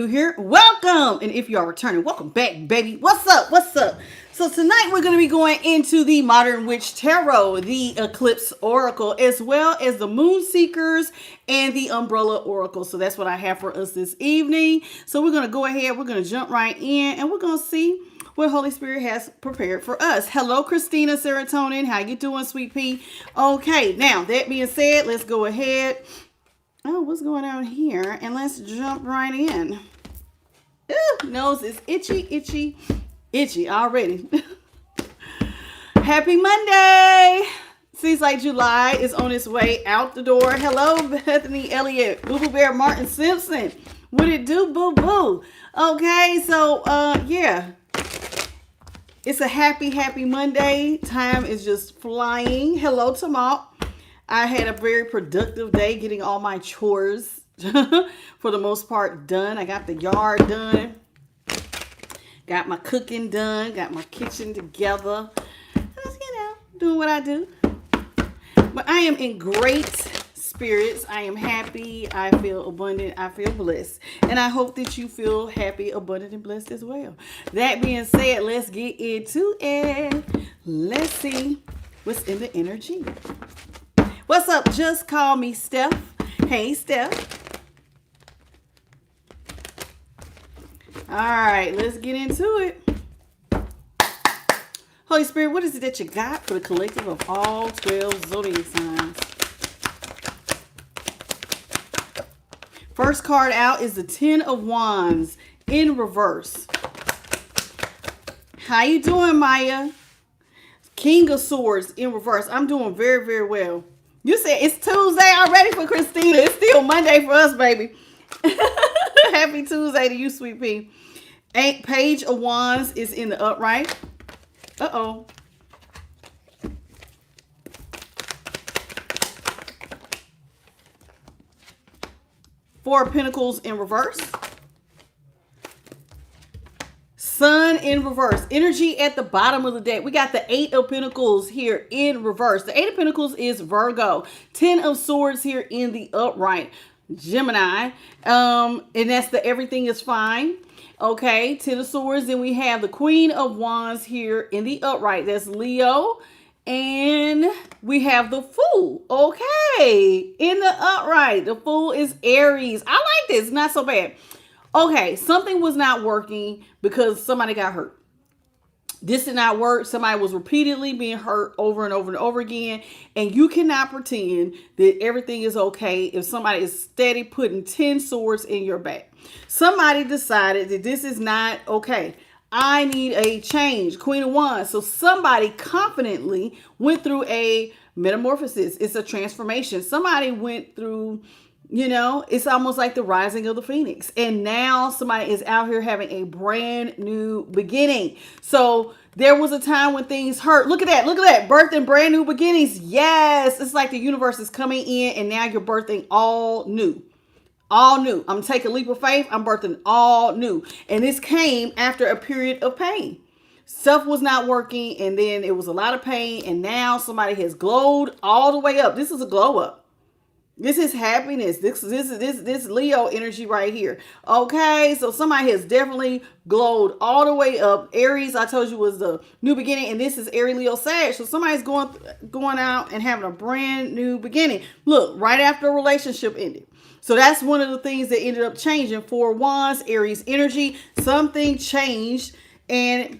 Here, welcome, and if you are returning, welcome back, baby. What's up? So tonight we're going to be going into the Modern Witch Tarot, the Eclipse Oracle, as well as the Moon Seekers and the Umbrella Oracle. So that's what I have for us this evening. So we're going to go ahead, we're going to jump right in, and we're going to see what Holy Spirit has prepared for us. Hello, Christina Serotonin. How you doing, sweet pea? Okay, now that being said, let's go ahead. Oh, what's going on here? And let's jump right in. Nose is itchy already. Happy Monday. Seems like July is on its way out the door. Hello, Bethany Elliott, Boo Boo Bear Martin Simpson. What it do, boo boo? Okay, so yeah. It's a happy Monday. Time is just flying. Hello, Tamal. I had a very productive day getting all my chores for the most part done. I got the yard done. Got my cooking done. Got my kitchen together. Just, doing what I do. But I am in great spirits. I am happy. I feel abundant. I feel blessed. And I hope that you feel happy, abundant, and blessed as well. That being said, let's get into it. Let's see what's in the energy. What's up? Just call me Steph. Hey, Steph. All right, let's get into it. Holy Spirit, what is it that you got for the collective of all 12 zodiac signs? First card out is the 10 of Wands in reverse. How you doing, Maya? King of Swords in reverse. I'm doing very well. You said it's Tuesday already for Christina. It's still Monday for us, baby. Happy Tuesday to you, sweet pea. Page of Wands is in the upright. Uh-oh. Four of Pentacles in reverse. Sun in reverse. Energy at the bottom of the deck. We got the 8 of Pentacles here in reverse. The 8 of Pentacles is Virgo. 10 of Swords here in the upright. Gemini. And that's the everything is fine. Okay. 10 of Swords. Then we have the Queen of Wands here in the upright. That's Leo. And we have the Fool. Okay. In the upright. The Fool is Aries. I like this. Not so bad. Okay, something was not working because somebody got hurt. This did not work. Somebody was repeatedly being hurt over and over again. And you cannot pretend that everything is okay if somebody is steady putting 10 swords in your back. Somebody decided that this is not okay. I need a change. Queen of Wands. So somebody confidently went through a metamorphosis. It's a transformation. Somebody went through... it's almost like the rising of the phoenix. And now somebody is out here having a brand new beginning. So there was a time when things hurt. Look at that. Birthing brand new beginnings. Yes. It's like the universe is coming in and now you're birthing all new. All new. I'm taking a leap of faith. I'm birthing all new. And this came after a period of pain. Stuff was not working and then it was a lot of pain. And now somebody has glowed all the way up. This is a glow up. This is happiness. This Leo energy right here. Okay, so somebody has definitely glowed all the way up. Aries, I told you, was the new beginning, and this is Aries, Leo, Sag. So somebody's going out and having a brand new beginning. Look, right after a relationship ended. So that's one of the things that ended up changing. 4 Wands, Aries energy. Something changed, and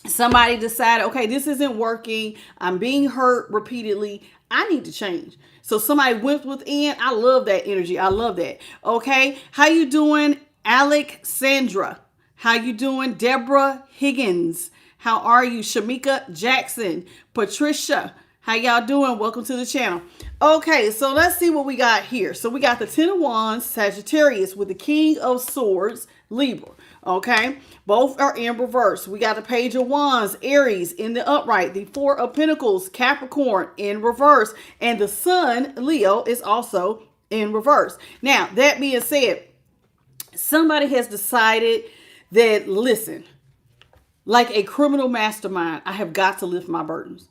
somebody decided, okay, this isn't working. I'm being hurt repeatedly. I need to change. So somebody went within. I love that energy. I love that. Okay. How you doing, Alexandra? How you doing, Deborah Higgins? How are you, Shamika Jackson? Patricia, how y'all doing? Welcome to the channel. Okay, so let's see what we got here. So we got the 10 of Wands, Sagittarius, with the King of Swords, Libra. Okay, both are in reverse. We got the Page of Wands, Aries, in the upright. The 4 of Pentacles, Capricorn, in reverse. And the Sun, Leo, is also in reverse. Now, that being said, somebody has decided that, listen, like a criminal mastermind, I have got to lift my burdens.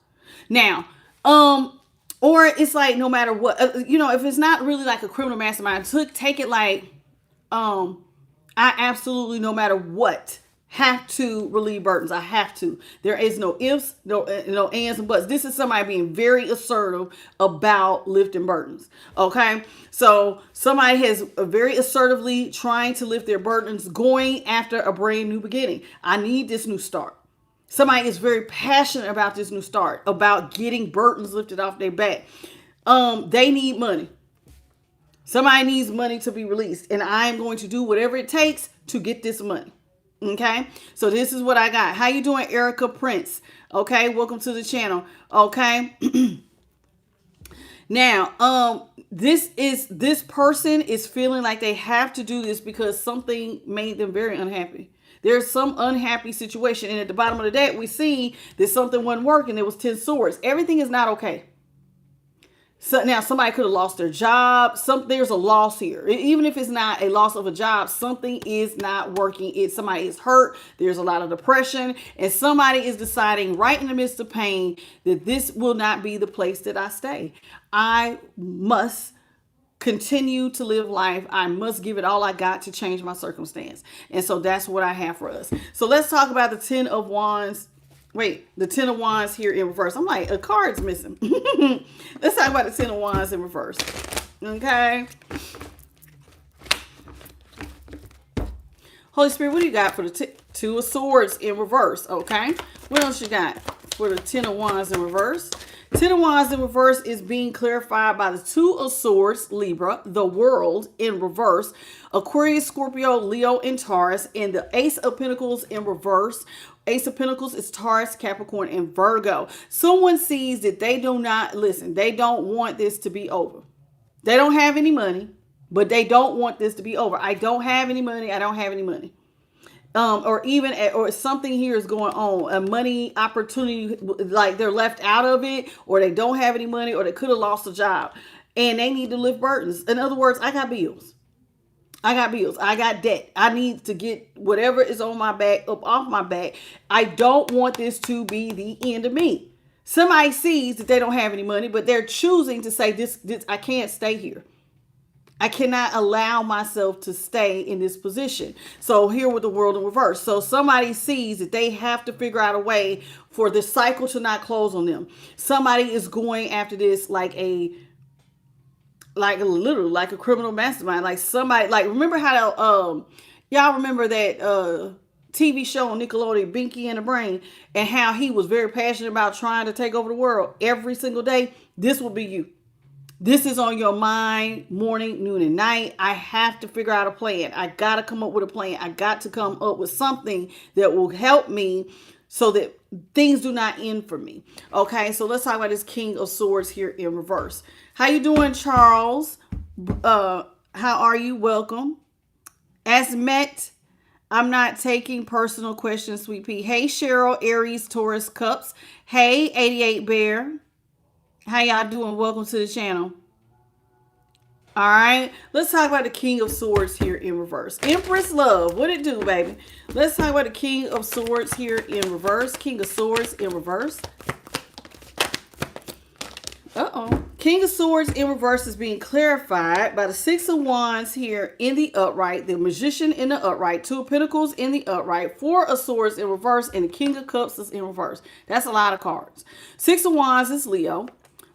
Now, or it's like no matter what, if it's not really like a criminal mastermind, take it like, I absolutely, no matter what, have to relieve burdens. I have to. There is no ifs, no ands and buts. This is somebody being very assertive about lifting burdens. Okay, so somebody has very assertively trying to lift their burdens, going after a brand new beginning. I need this new start. Somebody is very passionate about this new start, about getting burdens lifted off their back. They need money. Somebody needs money to be released, and I'm going to do whatever it takes to get this money. Okay, so this is what I got. How you doing, Erica Prince? Okay, welcome to the channel. Okay. Now, this person is feeling like they have to do this because something made them very unhappy. There's some unhappy situation, and at the bottom of the deck, we see that something wasn't working. There was 10 swords. Everything is not okay. So now somebody could have lost their job. There's a loss here. Even if it's not a loss of a job, something is not working. Somebody is hurt. There's a lot of depression, and somebody is deciding right in the midst of pain that this will not be the place that I stay. I must continue to live life. I must give it all I got to change my circumstance. And so that's what I have for us. So let's talk about the 10 of Wands. Wait, the 10 of Wands here in reverse. I'm like, a card's missing. Let's talk about the 10 of Wands in reverse. Okay. Holy Spirit, what do you got for the 2 of Swords in reverse? Okay. What else you got for the 10 of Wands in reverse? 10 of Wands in reverse is being clarified by the 2 of Swords, Libra, the World in reverse, Aquarius, Scorpio, Leo, and Taurus, and the Ace of Pentacles in reverse. Ace of Pentacles is Taurus, Capricorn, and Virgo. Someone sees that they do not, listen, they don't want this to be over. They don't have any money, but they don't want this to be over. I don't have any money. I don't have any money. Or something here is going on, a money opportunity, like they're left out of it, or they don't have any money, or they could have lost a job and they need to lift burdens. In other words, I got bills. I got debt. I need to get whatever is on my back up off my back. I don't want this to be the end of me. Somebody sees that they don't have any money, but they're choosing to say this I can't stay here. I cannot allow myself to stay in this position. So here with the World in reverse. So somebody sees that they have to figure out a way for the cycle to not close on them. Somebody is going after this literally like a criminal mastermind. Like somebody, like, remember how y'all remember that TV show on Nickelodeon, Binky and the Brain, and how he was very passionate about trying to take over the world every single day? This will be you. This is on your mind, morning, noon, and night. I have to figure out a plan. I got to come up with a plan. I got to come up with something that will help me so that things do not end for me. Okay, so let's talk about this King of Swords here in reverse. How you doing, Charles? How are you? Welcome. As met, I'm not taking personal questions, Sweet Pea. Hey, Cheryl, Aries, Taurus, Cups. Hey, 88 Bear. How y'all doing? Welcome to the channel. All right, let's talk about the King of Swords here in reverse. Empress Love, what it do, baby? Let's talk about the King of Swords here in reverse. King of Swords in reverse. King of Swords in reverse is being clarified by the 6 of Wands here in the upright, the Magician in the upright, 2 of Pentacles in the upright, 4 of Swords in reverse, and the King of Cups is in reverse. That's a lot of cards. 6 of Wands is Leo.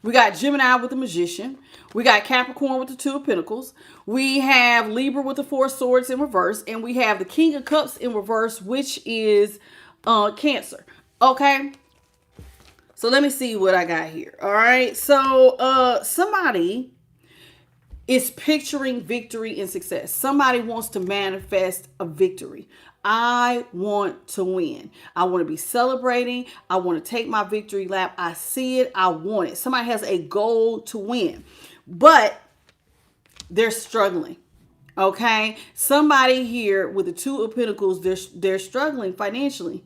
We got Gemini with the Magician. We got Capricorn with the 2 of Pentacles. We have Libra with the 4 of Swords in reverse. And we have the King of Cups in reverse, which is Cancer. Okay. So let me see what I got here. All right. So somebody is picturing victory and success. Somebody wants to manifest a victory. I want to win. I want to be celebrating. I want to take my victory lap. I see it. I want it. Somebody has a goal to win, but they're struggling. Okay. Somebody here with the 2 of Pentacles, they're struggling financially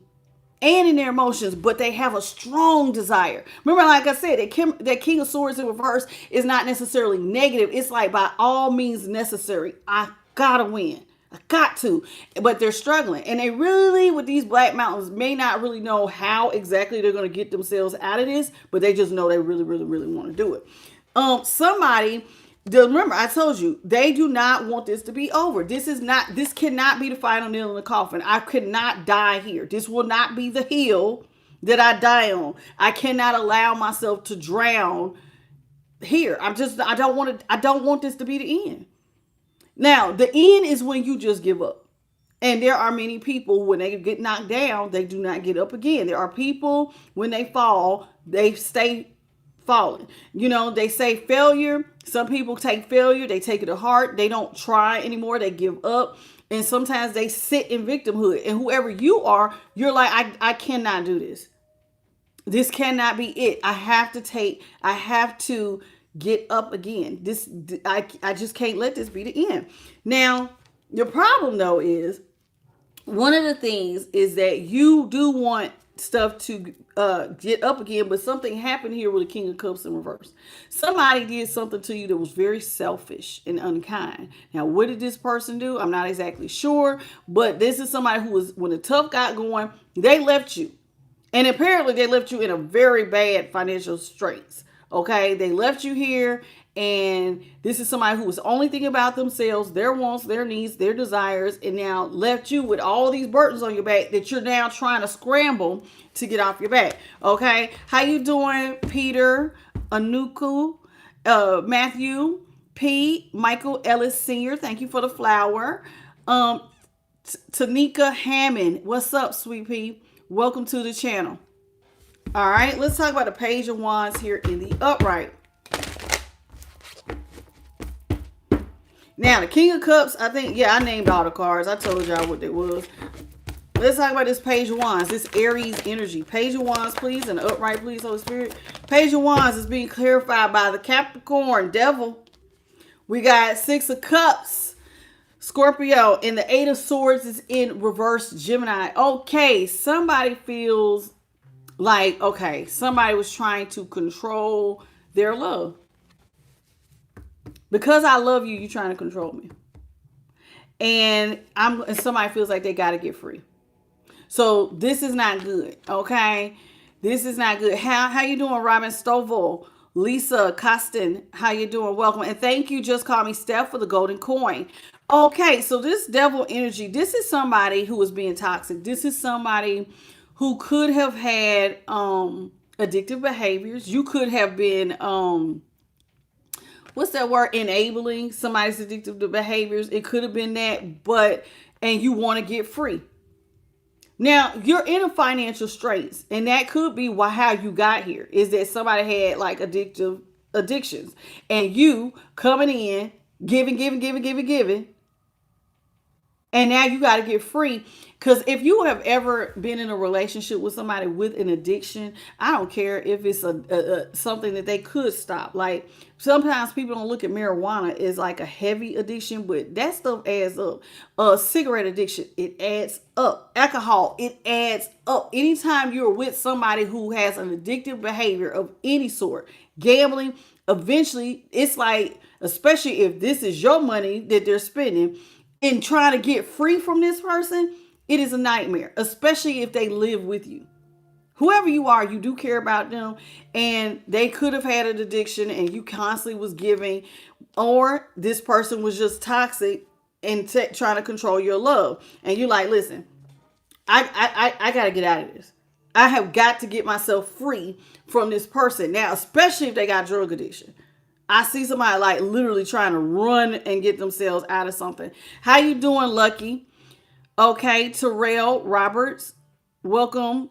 and in their emotions, but they have a strong desire. Remember, like I said, that King of Swords in reverse is not necessarily negative. It's like by all means necessary. I gotta win. I got to, but they're struggling. And they really, with these Black Mountains, may not really know how exactly they're going to get themselves out of this, but they just know they really, really, really want to do it. Somebody Remember, I told you they do not want this to be over. This cannot be the final nail in the coffin. I could not die here. This will not be the hill that I die on. I cannot allow myself to drown here. I don't want this to be the end. Now, the end is when you just give up. And there are many people, when they get knocked down, they do not get up again. There are people, when they fall, they stay falling. You know, they say failure. Some people take failure, they take it to heart. They don't try anymore. They give up. And sometimes they sit in victimhood. And whoever you are, you're like, I cannot do this. This cannot be it. I have to get up again. I just can't let this be the end. Now, the problem though is, one of the things is that you do want stuff to get up again, but something happened here with the King of Cups in reverse. Somebody did something to you that was very selfish and unkind. Now, what did this person do? I'm not exactly sure, but this is somebody who was, when the tough got going, they left you. And apparently they left you in a very bad financial straits. Okay, they left you here, and this is somebody who was only thinking about themselves, their wants, their needs, their desires, and now left you with all these burdens on your back that you're now trying to scramble to get off your back. Okay, how you doing, Peter, Anuku, Matthew, P, Michael Ellis Sr.? Thank you for the flower. Tanika Hammond, what's up, sweet P? Welcome to the channel. All right, let's talk about the Page of Wands here in the upright. Now, the King of Cups, I think, yeah, I named all the cards. I told y'all what they was. Let's talk about this Page of Wands, this Aries energy. Page of Wands, please, and the upright, please, Holy Spirit. Page of Wands is being clarified by the Capricorn Devil. We got Six of Cups, Scorpio, and the Eight of Swords is in reverse, Gemini. Okay, somebody feels like, okay, somebody was trying to control their love. Because I love you, you're trying to control me. And somebody feels like they got to get free. So this is not good, okay? This is not good. How you doing, Robin Stovall? Lisa Costin, how you doing? Welcome. And thank you, Just Call Me Steph, for the golden coin. Okay, so this devil energy, this is somebody who is being toxic. This is somebody who could have had addictive behaviors. You could have been, what's that word? Enabling somebody's addictive behaviors. It could have been that, and you want to get free. Now, you're in a financial straits, and that could be how you got here, is that somebody had like addictions, and you coming in, giving, and now you got to get free. Because if you have ever been in a relationship with somebody with an addiction, I don't care if it's something that they could stop. Like, sometimes people don't look at marijuana as like a heavy addiction, but that stuff adds up. Cigarette addiction, it adds up. Alcohol, it adds up. Anytime you're with somebody who has an addictive behavior of any sort, gambling, eventually it's like, especially if this is your money that they're spending, in trying to get free from this person, it is a nightmare, especially if they live with you. Whoever you are, you do care about them, and they could have had an addiction and you constantly was giving, or this person was just toxic and trying to control your love. And you're like, listen, I got to get out of this. I have got to get myself free from this person. Now, especially if they got drug addiction. I see somebody like literally trying to run and get themselves out of something. How you doing, Lucky? Okay, Terrell Roberts, welcome.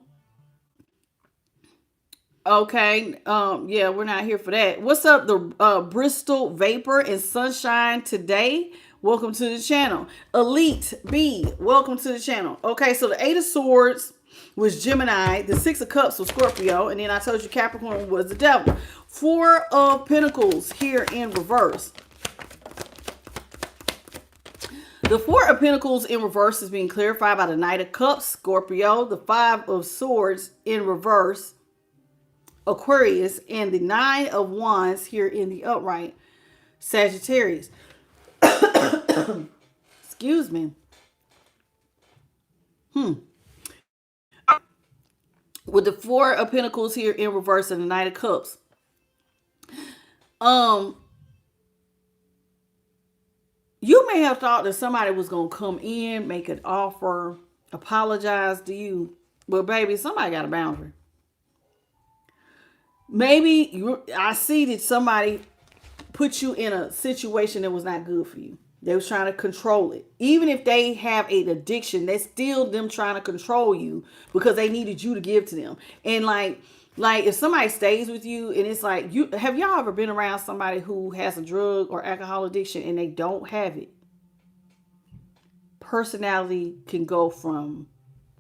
Okay, yeah, we're not here for that. What's up, the Bristol Vapor and Sunshine today? Welcome to the channel. Elite B, welcome to the channel. Okay, so the Eight of Swords was Gemini, the Six of Cups was Scorpio, and then I told you Capricorn was the devil. Four of Pentacles here in reverse. The Four of Pentacles in reverse is being clarified by the Knight of Cups, Scorpio, the Five of Swords in reverse, Aquarius, and the Nine of Wands here in the upright, Sagittarius. Excuse me. With the Four of Pentacles here in reverse and the Knight of Cups. You may have thought that somebody was going to come in, make an offer, apologize to you. But baby, somebody got a boundary. I see that somebody put you in a situation that was not good for you. They was trying to control it. Even if they have an addiction, that's still them trying to control you because they needed you to give to them. And like if somebody stays with you and it's like, have y'all ever been around somebody who has a drug or alcohol addiction and they don't have it? Personality can go from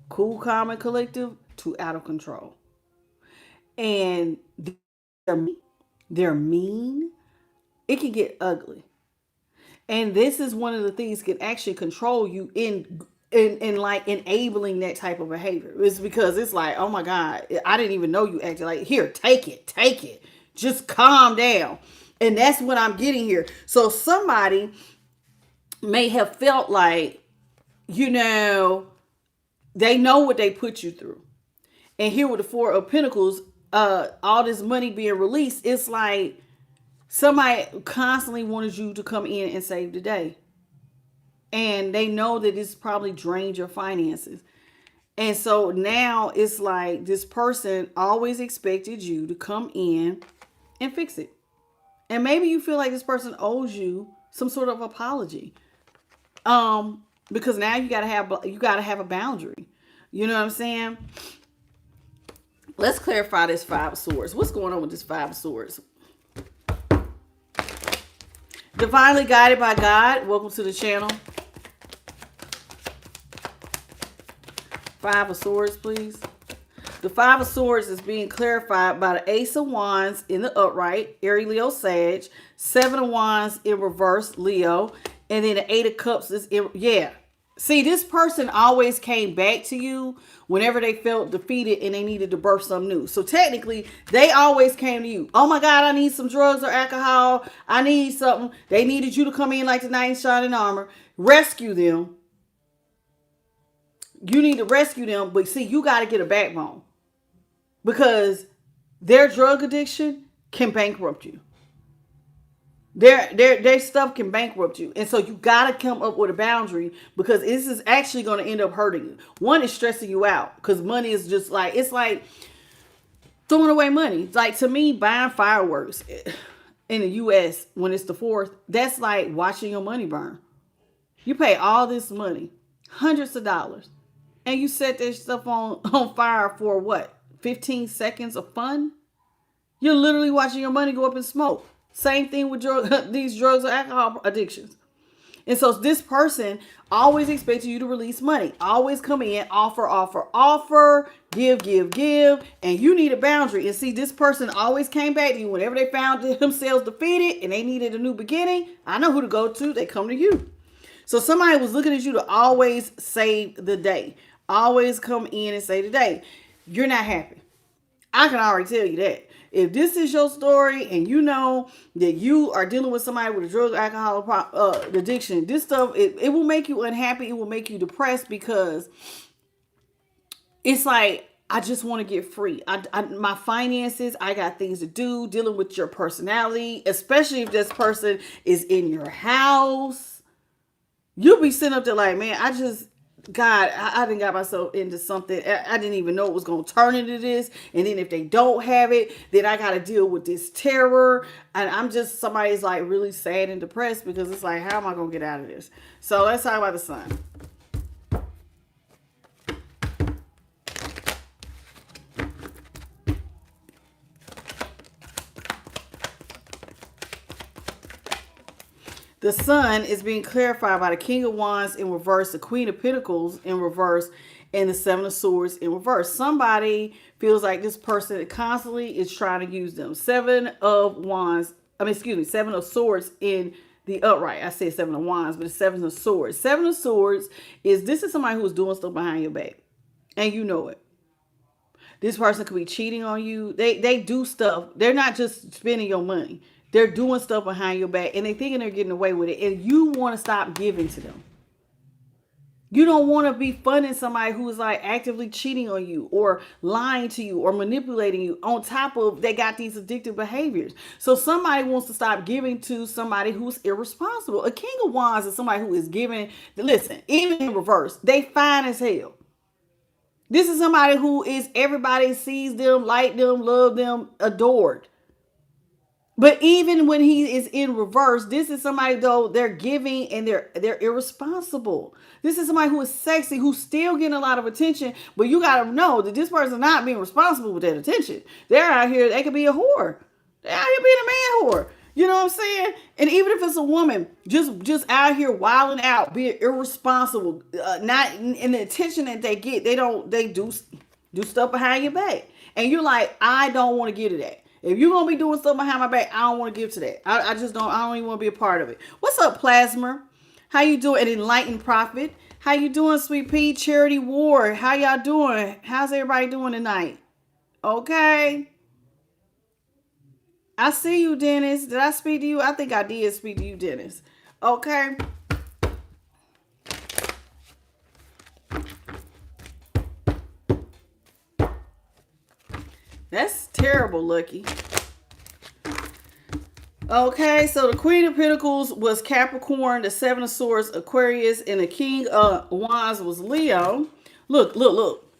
cool, calm, and collective to out of control. And they're mean. It can get ugly. And this is one of the things can actually control you in like enabling that type of behavior. It's because it's like, oh my God, I didn't even know you acted like, here, take it. Just calm down. And that's what I'm getting here. So somebody may have felt like, they know what they put you through. And here with the Four of Pentacles, all this money being released, it's like, somebody constantly wanted you to come in and save the day. And they know that it's probably drained your finances. And so now it's like this person always expected you to come in and fix it. And maybe you feel like this person owes you some sort of apology. Because now you gotta have a boundary. You know what I'm saying? Let's clarify this Five of Swords. What's going on with this Five of Swords? Divinely guided by God. Welcome to the channel. Five of Swords, please. The Five of Swords is being clarified by the Ace of Wands in the upright, Aries, Leo, Sag. Seven of Wands in reverse, Leo. And then the Eight of Cups is See, this person always came back to you whenever they felt defeated and they needed to birth something new. So technically, they always came to you. Oh my God, I need some drugs or alcohol. I need something. They needed you to come in like the knight in shining armor. Rescue them. You need to rescue them. But see, you got to get a backbone. Because their drug addiction can bankrupt you. Their stuff can bankrupt you. And so you got to come up with a boundary because this is actually going to end up hurting you. One is stressing you out because money is just like, it's like throwing away money. Like to me, buying fireworks in the U.S. when it's the 4th, that's like watching your money burn. You pay all this money, hundreds of dollars, and you set this stuff on fire for what? 15 seconds of fun? You're literally watching your money go up in smoke. Same thing with these drugs or alcohol addictions. And so this person always expected you to release money. Always come in, offer, give. And you need a boundary. And see, this person always came back to you whenever they found themselves defeated and they needed a new beginning. I know who to go to. They come to you. So somebody was looking at you to always save the day. Always come in and save the day. You're not happy. I can already tell you that. If this is your story and you know that you are dealing with somebody with a drug, alcohol addiction, this stuff, it will make you unhappy. It will make you depressed because it's like, I just want to get free. My finances, I got things to do, dealing with your personality, especially if this person is in your house. You'll be sitting up there like, man, I done got myself into something. I didn't even know it was going to turn into this. And then if they don't have it, then I got to deal with this terror. And somebody's like really sad and depressed because it's like, how am I going to get out of this? So let's talk about the Sun. The Sun is being clarified by the King of Wands in reverse, the Queen of Pentacles in reverse, and the Seven of Swords in reverse. Somebody feels like this person constantly is trying to use them. Seven of Swords in the upright. I said Seven of Wands, but it's Seven of Swords. Seven of Swords this is somebody who's doing stuff behind your back. And you know it. This person could be cheating on you. They do stuff. They're not just spending your money. They're doing stuff behind your back and they thinking they're getting away with it. And you want to stop giving to them. You don't want to be funding somebody who is like actively cheating on you or lying to you or manipulating you, on top of they got these addictive behaviors. So somebody wants to stop giving to somebody who's irresponsible. A king of wands is somebody who is giving. Listen, even in reverse, they fine as hell. This is somebody who is, everybody sees them, like them, love them, adored. But even when he is in reverse, this is somebody though, they're giving and they're irresponsible. This is somebody who is sexy, who's still getting a lot of attention, but you gotta know that this person is not being responsible with that attention. They're out here, they could be a whore. They're out here being a man whore. You know what I'm saying? And even if it's a woman, just out here wilding out, being irresponsible, not in the attention that they get, they do stuff behind your back, and you're like, I don't want to get to that. If you're gonna be doing stuff behind my back, I don't want to give to that. I just don't. I don't even want to be a part of it. What's up, Plasma? How you doing? An enlightened prophet. How you doing, Sweet Pea? Charity Ward. How y'all doing? How's everybody doing tonight? Okay. I see you, Dennis. Did I speak to you? I think I did speak to you, Dennis. Okay. That's terrible, Lucky. Okay, so the Queen of Pentacles was Capricorn, the Seven of Swords, Aquarius, and the King of Wands was Leo. Look.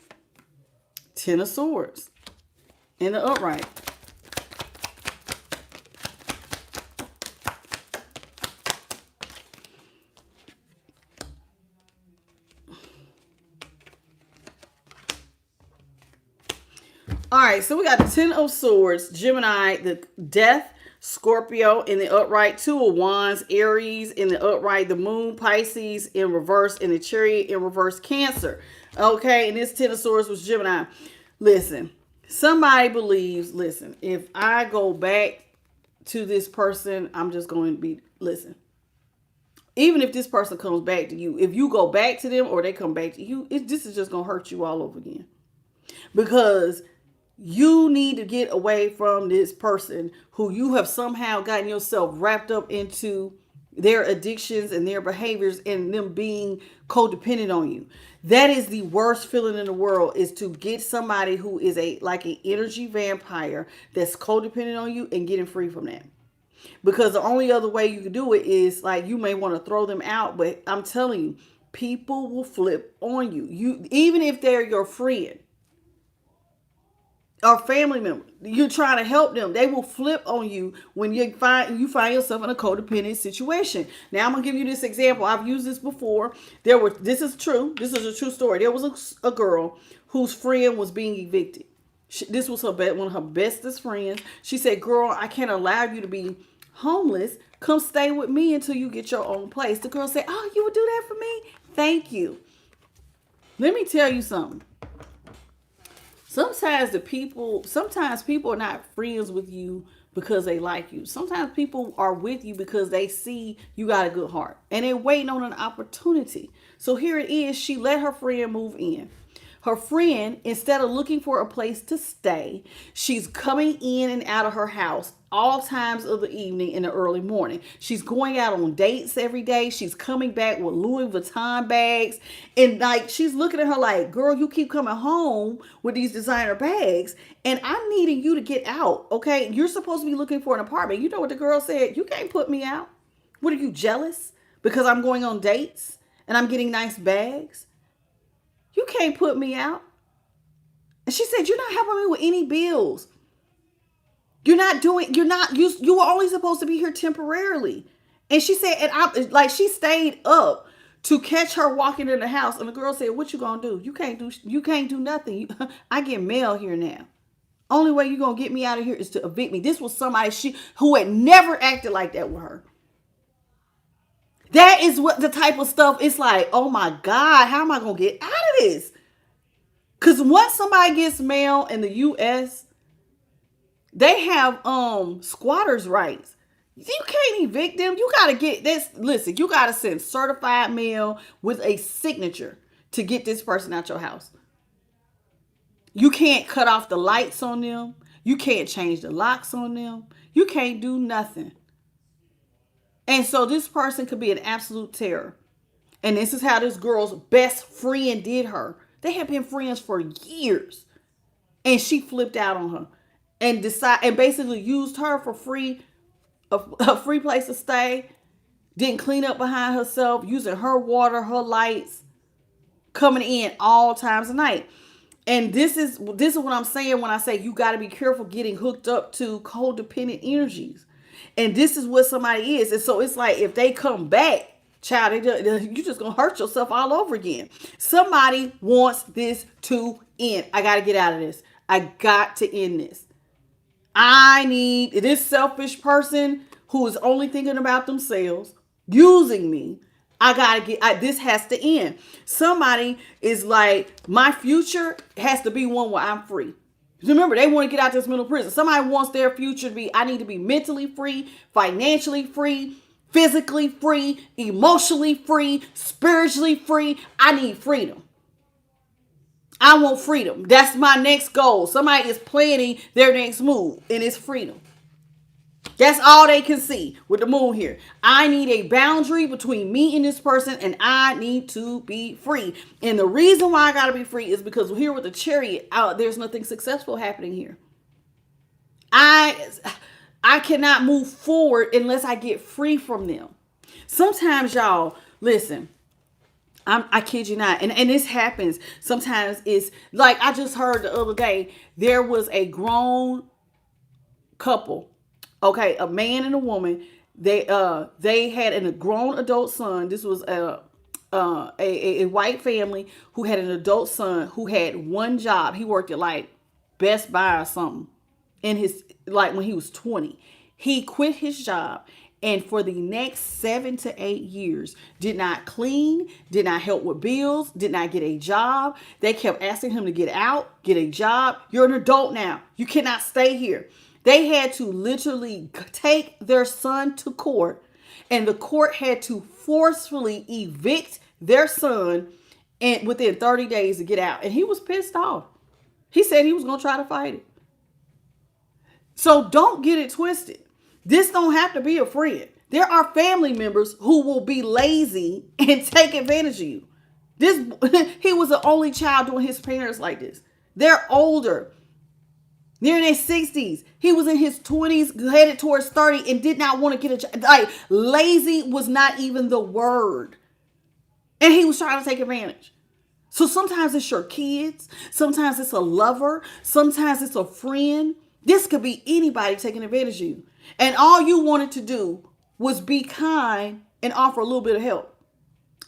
Ten of Swords in the upright. All right, so we got the Ten of Swords, Gemini, the Death, Scorpio in the upright, Two of Wands, Aries in the upright, the Moon, Pisces in reverse, and the Chariot in reverse, Cancer. Okay, and this Ten of Swords was Gemini. Listen, somebody believes, listen, if I go back to this person, I'm just going to be, listen, even if this person comes back to you, if you go back to them or they come back to you, this is just going to hurt you all over again. Because you need to get away from this person who you have somehow gotten yourself wrapped up into their addictions and their behaviors and them being codependent on you. That is the worst feeling in the world, is to get somebody who is like an energy vampire that's codependent on you and getting free from that. Because the only other way you can do it is like, you may want to throw them out, but I'm telling you, people will flip on you. Even if they're your friend or family member, you're trying to help them, they will flip on you when you find yourself in a codependent situation. Now I'm gonna give you this example. I've used this before. This is true. This is a true story. There was a girl whose friend was being evicted. This was one of her bestest friends. She said, "Girl, I can't allow you to be homeless. Come stay with me until you get your own place." The girl said, "Oh, you would do that for me? Thank you." Let me tell you something. Sometimes people are not friends with you because they like you. Sometimes people are with you because they see you got a good heart and they're waiting on an opportunity. So here it is. She let her friend move in. Her friend, instead of looking for a place to stay, she's coming in and out of her house all times of the evening and the early morning. She's going out on dates every day. She's coming back with Louis Vuitton bags. And like, she's looking at her like, "Girl, you keep coming home with these designer bags and I'm needing you to get out. Okay, you're supposed to be looking for an apartment." You know what the girl said? "You can't put me out. What, are you jealous because I'm going on dates and I'm getting nice bags? You can't put me out." And she said, "You're not helping me with any bills. You were only supposed to be here temporarily." And she said, she stayed up to catch her walking in the house. And the girl said, "What you gonna do? You can't do nothing. I get mail here now. Only way you gonna get me out of here is to evict me." This was somebody who had never acted like that with her. That is what the type of stuff, it's like, oh my God, how am I gonna get out of this? Because once somebody gets mail in the US, they have squatters' rights. You can't evict them. You gotta get this. Listen, you gotta send certified mail with a signature to get this person out your house. You can't cut off the lights on them. You can't change the locks on them. You can't do nothing. And so this person could be an absolute terror. And this is how this girl's best friend did her. They had been friends for years. And she flipped out on her and basically used her for a free place to stay. Didn't clean up behind herself, using her water, her lights, coming in all times of night. And this is what I'm saying when I say you got to be careful getting hooked up to codependent energies. And this is what somebody is. And so it's like if they come back, child, you just gonna hurt yourself all over again. Somebody wants this to end. I got to get out of this. I got to end this. I need this selfish person who is only thinking about themselves, using me. I gotta this has to end. Somebody is like, my future has to be one where I'm free. Remember, they want to get out this mental prison. Somebody wants their future to be, I need to be mentally free, financially free, physically free, emotionally free, spiritually free. I need freedom. I want freedom. That's my next goal. Somebody is planning their next move, and it's freedom. That's all they can see with the moon here. I need a boundary between me and this person, and I need to be free. And the reason why I got to be free is because here with the Chariot, there's nothing successful happening here. I cannot move forward unless I get free from them. Sometimes, y'all, listen, I kid you not. And this happens. Sometimes it's like I just heard the other day, there was a grown couple. Okay, a man and a woman. They had a grown adult son. This was a white family who had an adult son who had one job. He worked at like Best Buy or something in his, like when he was 20. He quit his job and for the next 7 to 8 years did not clean, did not help with bills, did not get a job. They kept asking him to get out, get a job. You're an adult now. You cannot stay here. They had to literally take their son to court, and the court had to forcefully evict their son and within 30 days to get out. And he was pissed off. He said he was going to try to fight it. So don't get it twisted. This don't have to be a friend. There are family members who will be lazy and take advantage of you. He was the only child doing his parents like this. They're older. They're in their 60s. He was in his 20s, headed towards 30, and did not want to get a job. Like, lazy was not even the word. And he was trying to take advantage. So sometimes it's your kids. Sometimes it's a lover. Sometimes it's a friend. This could be anybody taking advantage of you. And all you wanted to do was be kind and offer a little bit of help.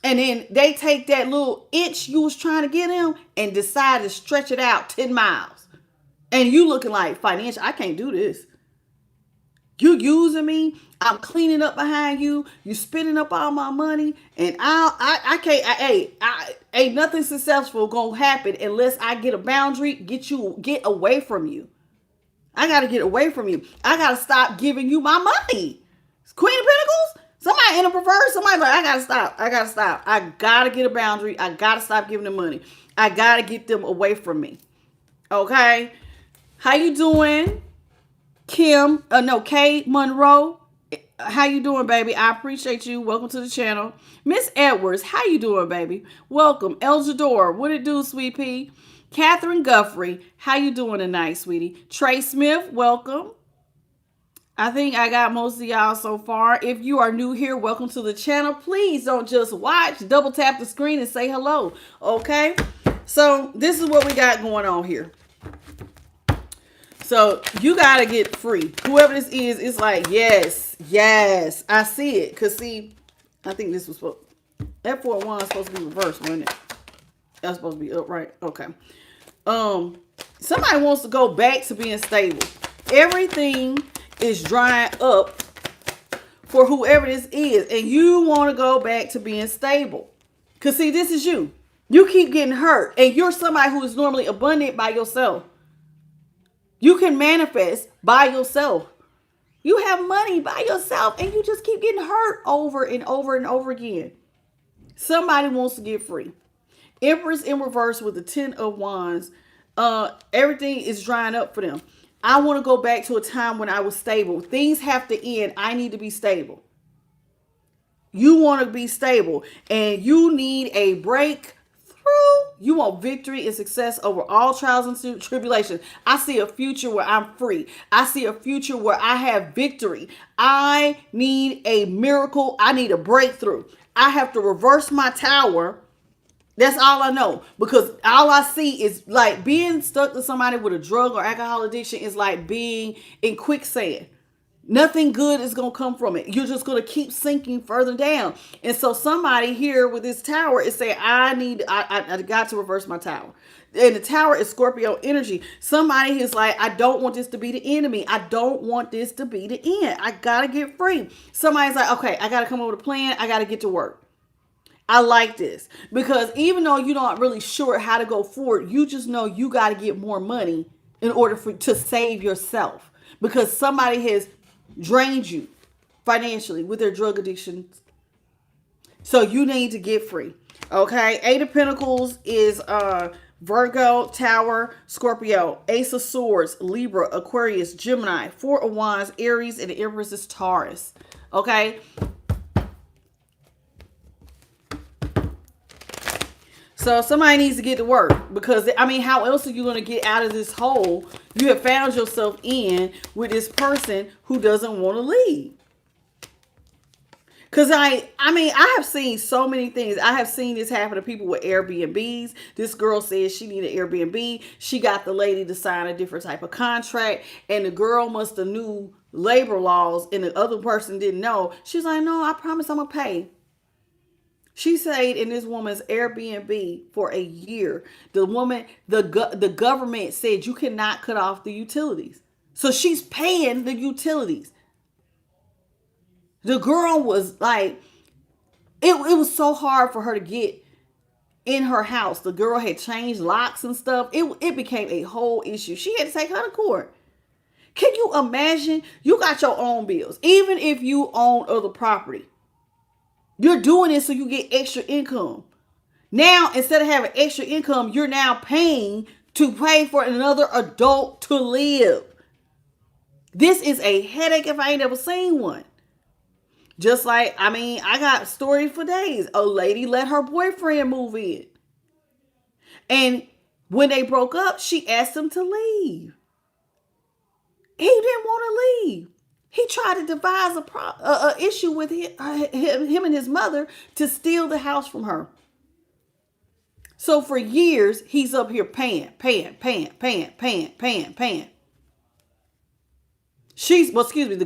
And then they take that little inch you was trying to get him and decide to stretch it out 10 miles. And you looking like, financial, I can't do this. You using me. I'm cleaning up behind you. You spending up all my money. And I can't, ain't nothing successful gonna happen unless I get a boundary, get away from you. I got to get away from you. I got to stop giving you my money. Queen of Pentacles. Somebody in a reverse. Somebody like, I got to stop. I got to get a boundary. I got to stop giving them money. I got to get them away from me. Okay. How you doing? Kay Monroe. How you doing, baby? I appreciate you. Welcome to the channel. Miss Edwards, how you doing, baby? Welcome. El Jador, what it do, sweet pea? Catherine Guffrey, how you doing tonight, sweetie? Trey Smith, welcome. I think I got most of y'all so far. If you are new here, welcome to the channel. Please don't just watch. Double tap the screen and say hello, okay? So this is what we got going on here. So you got to get free. Whoever this is, it's like, yes, I see it. Because, see, I think this was supposed, that 4 1 is supposed to be reversed, wasn't it? That's supposed to be upright. Okay. Somebody wants to go back to being stable. Everything is drying up for whoever this is. And you want to go back to being stable. Because, see, this is you. You keep getting hurt. And you're somebody who is normally abundant by yourself. You can manifest by yourself. You have money by yourself and you just keep getting hurt over and over and over again. Somebody wants to get free. Empress in reverse with the 10 of Wands. Everything is drying up for them. I want to go back to a time when I was stable. Things have to end. I need to be stable. You want to be stable and you need a breakthrough. You want victory and success over all trials and tribulations. I see a future where I'm free. I see a future where I have victory. I need a miracle. I need a breakthrough. I have to reverse my tower. That's all I know, because all I see is like being stuck to somebody with a drug or alcohol addiction is like being in quicksand. Nothing good is going to come from it. You're just going to keep sinking further down. And so somebody here with this tower is saying, I got to reverse my tower. And the tower is Scorpio energy. Somebody is like, I don't want this to be the enemy. I don't want this to be the end. I got to get free. Somebody's like, okay, I got to come up with a plan. I got to get to work. I like this because even though you're not really sure how to go forward, you just know you got to get more money in order to save yourself, because somebody has drained you financially with their drug addictions. So you need to get free. Okay. Eight of Pentacles is Virgo, Tower, Scorpio, Ace of Swords, Libra, Aquarius, Gemini, Four of Wands, Aries, and the Empress is Taurus. Okay. So somebody needs to get to work, because, I mean, how else are you going to get out of this hole you have found yourself in with this person who doesn't want to leave? Because I have seen so many things. I have seen this happen to people with Airbnbs. This girl says she needed an Airbnb. She got the lady to sign a different type of contract, and the girl must have knew labor laws and the other person didn't know. She's like, no, I promise I'm going to pay. She stayed in this woman's Airbnb for a year. The woman, the government said you cannot cut off the utilities. So she's paying the utilities. The girl was like, it was so hard for her to get in her house. The girl had changed locks and stuff. It became a whole issue. She had to take her to court. Can you imagine? You got your own bills. Even if you own other property, you're doing it so you get extra income. Now, instead of having extra income, you're now paying to pay for another adult to live. This is a headache if I ain't ever seen one. Just like, I mean, I got stories for days. A lady let her boyfriend move in. And when they broke up, she asked him to leave. He didn't want to leave. He tried to devise a issue with him and his mother to steal the house from her. So for years, he's up here paying. The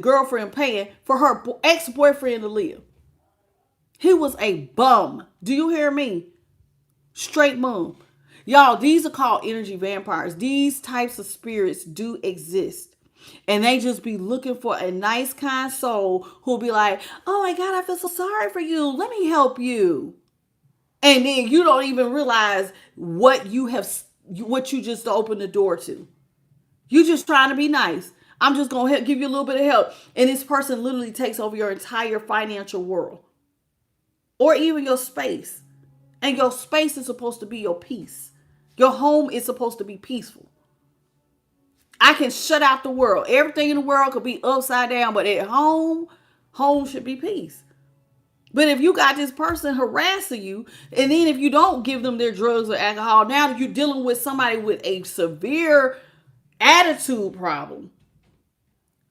girlfriend paying for her ex-boyfriend to live. He was a bum. Do you hear me? Straight bum. Y'all, these are called energy vampires. These types of spirits do exist. And they just be looking for a nice, kind soul who'll be like, oh my God, I feel so sorry for you. Let me help you. And then you don't even realize what you just opened the door to. You just trying to be nice. I'm just going to give you a little bit of help. And this person literally takes over your entire financial world. Or even your space. And your space is supposed to be your peace. Your home is supposed to be peaceful. I can shut out the world. Everything in the world could be upside down, but at home should be peace. But if you got this person harassing you, and then if you don't give them their drugs or alcohol, now you're dealing with somebody with a severe attitude problem.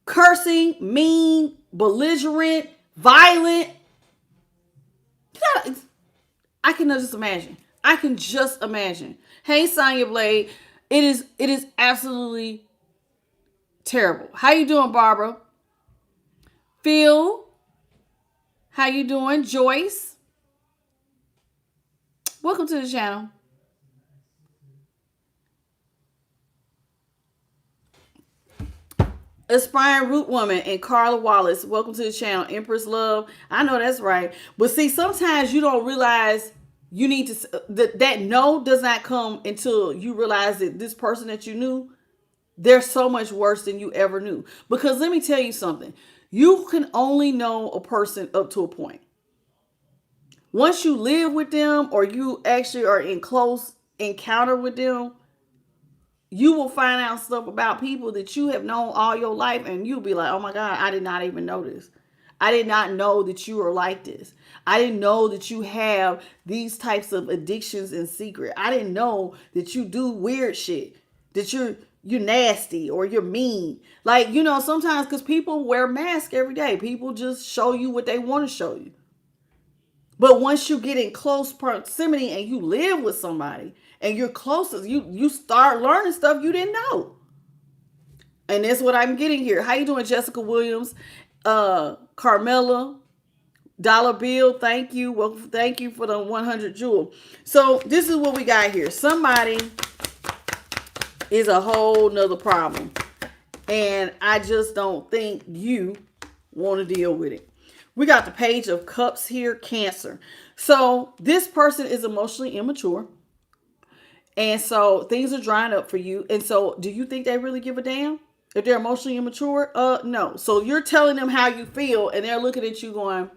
Cursing, mean, belligerent, violent. I can just imagine. I can just imagine. Hey, Sonya Blade. It is absolutely terrible. How you doing, Barbara? Phil, how you doing? Joyce, welcome to the channel. Aspiring Root Woman and Carla Wallace, welcome to the channel. Empress Love, I know that's right. But see, sometimes you don't realize you need to, that no does not come until you realize that this person that you knew, they're so much worse than you ever knew. Because let me tell you something. You can only know a person up to a point. Once you live with them or you actually are in close encounter with them, you will find out stuff about people that you have known all your life and you'll be like, oh my God, I did not even know this. I did not know that you were like this. I didn't know that you have these types of addictions in secret. I didn't know that you do weird shit, that you're nasty or you're mean. Like, sometimes because people wear masks every day. People just show you what they want to show you. But once you get in close proximity and you live with somebody and you're closest, you start learning stuff you didn't know. And that's what I'm getting here. How you doing, Jessica Williams? Carmela, Dollar Bill, thank you. Well, thank you for the 100 jewel. So this is what we got here. Somebody is a whole nother problem. And I just don't think you want to deal with it. We got the Page of Cups here, Cancer. So this person is emotionally immature. And so things are drying up for you. And so do you think they really give a damn? If they're emotionally immature, no. So you're telling them how you feel, and they're looking at you going,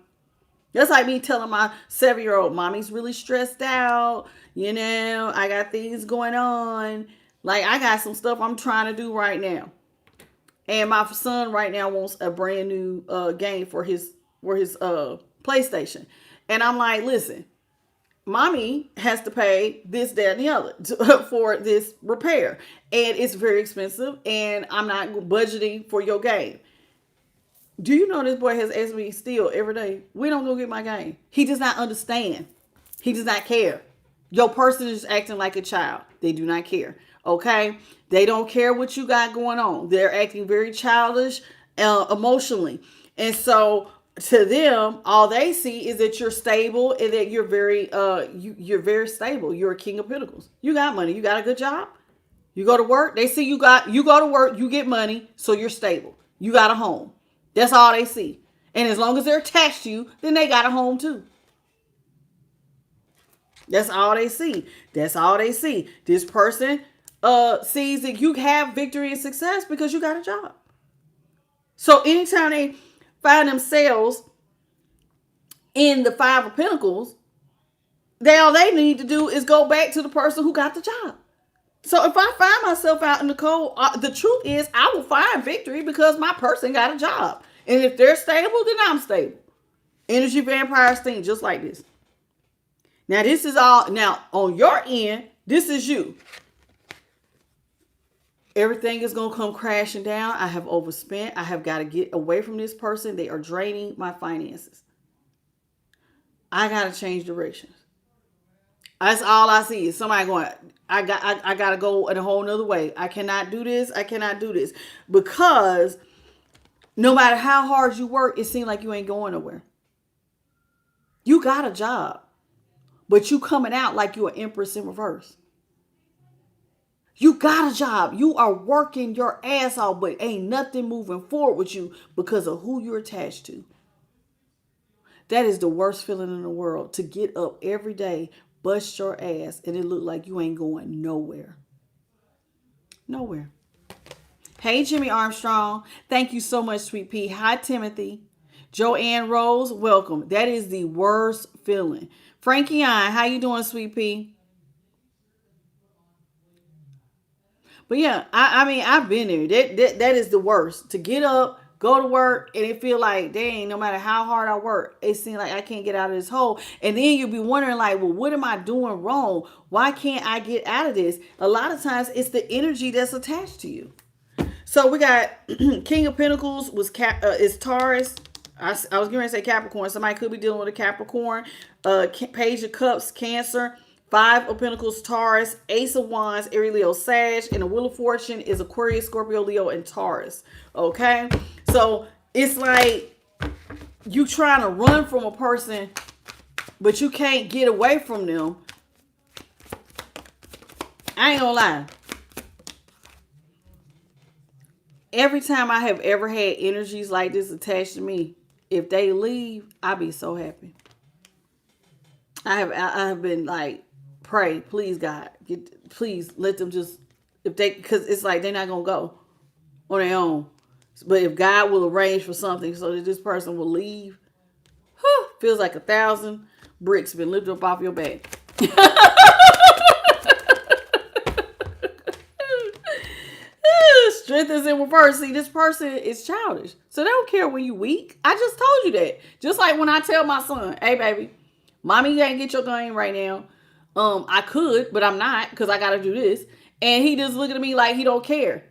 that's like me telling my 7-year-old, mommy's really stressed out. I got things going on. Like, I got some stuff I'm trying to do right now. And my son right now wants a brand new game for his PlayStation. And I'm like, listen, mommy has to pay this, that, and the other for this repair. And it's very expensive. And I'm not budgeting for your game. Do you know this boy has asked me still every day, we don't go get my game. He does not understand. He does not care. Your person is acting like a child. They do not care. Okay? They don't care what you got going on. They're acting very childish emotionally. And so to them, all they see is that you're stable and that you're you're very stable. You're a king of pentacles. You got money. You got a good job. You go to work. They see you go to work, you get money, so you're stable. You got a home. That's all they see. And as long as they're attached to you, then they got a home too. That's all they see. That's all they see. This person sees that you have victory and success because you got a job. So anytime they find themselves in the 5 of Pentacles, all they need to do is go back to the person who got the job. So if I find myself out in the cold, the truth is I will find victory because my person got a job. And if they're stable, then I'm stable. Energy vampires think just like this. Now this is all, now on your end, this is you. Everything is going to come crashing down. I have overspent. I have got to get away from this person. They are draining my finances. I got to change directions. That's all I see is somebody going, I got to go in a whole nother way. I cannot do this. I cannot do this. Because no matter how hard you work, it seems like you ain't going nowhere. You got a job, but you coming out like you're an empress in reverse. You got a job. You are working your ass off, but ain't nothing moving forward with you because of who you're attached to. That is the worst feeling in the world, to get up every day, bust your ass, and it look like you ain't going nowhere. Nowhere. Hey, Jimmy Armstrong. Thank you so much, Sweet Pea. Hi, Timothy. Joanne Rose, welcome. That is the worst feeling. Frankie I, how you doing, Sweet Pea? But yeah, I mean, I've been there. That is the worst. To get up, go to work, and it feel like, dang, no matter how hard I work, it seems like I can't get out of this hole. And then you'll be wondering, like, well, what am I doing wrong? Why can't I get out of this? A lot of times, it's the energy that's attached to you. So we got King of Pentacles is Taurus. I was going to say Capricorn. Somebody could be dealing with a Capricorn. Page of Cups, Cancer. 5 of Pentacles, Taurus. Ace of Wands, Aries, Leo, Sag. And the Wheel of Fortune is Aquarius, Scorpio, Leo, and Taurus. Okay? So it's like you trying to run from a person, but you can't get away from them. I ain't gonna lie. Every time I have ever had energies like this attached to me, if they leave, I'll be so happy. I have been like, pray, please God, please let them just, because it's like they're not going to go on their own. But if God will arrange for something so that this person will leave, feels like 1,000 bricks been lifted up off your back. Strength strength is in reverse. See, this person is childish. So they don't care when you weak. I just told you that. Just like when I tell my son, hey, baby, mommy, you can't get your game right now. I could, but I'm not because I got to do this. And he just looking at me like he don't care.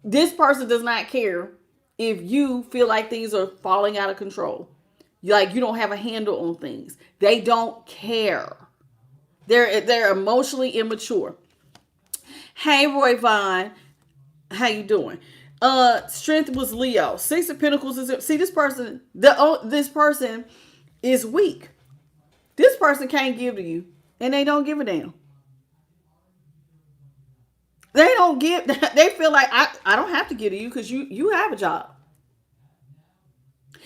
This person does not care if you feel like things are falling out of control. Like you don't have a handle on things. They don't care. They're emotionally immature. Hey, Roy Vaughn. How you doing? Strength was Leo. Six of Pentacles is, see, this person, this person is weak. This person can't give to you, and they don't give a damn. They don't give. They feel like I don't have to give to you because you have a job.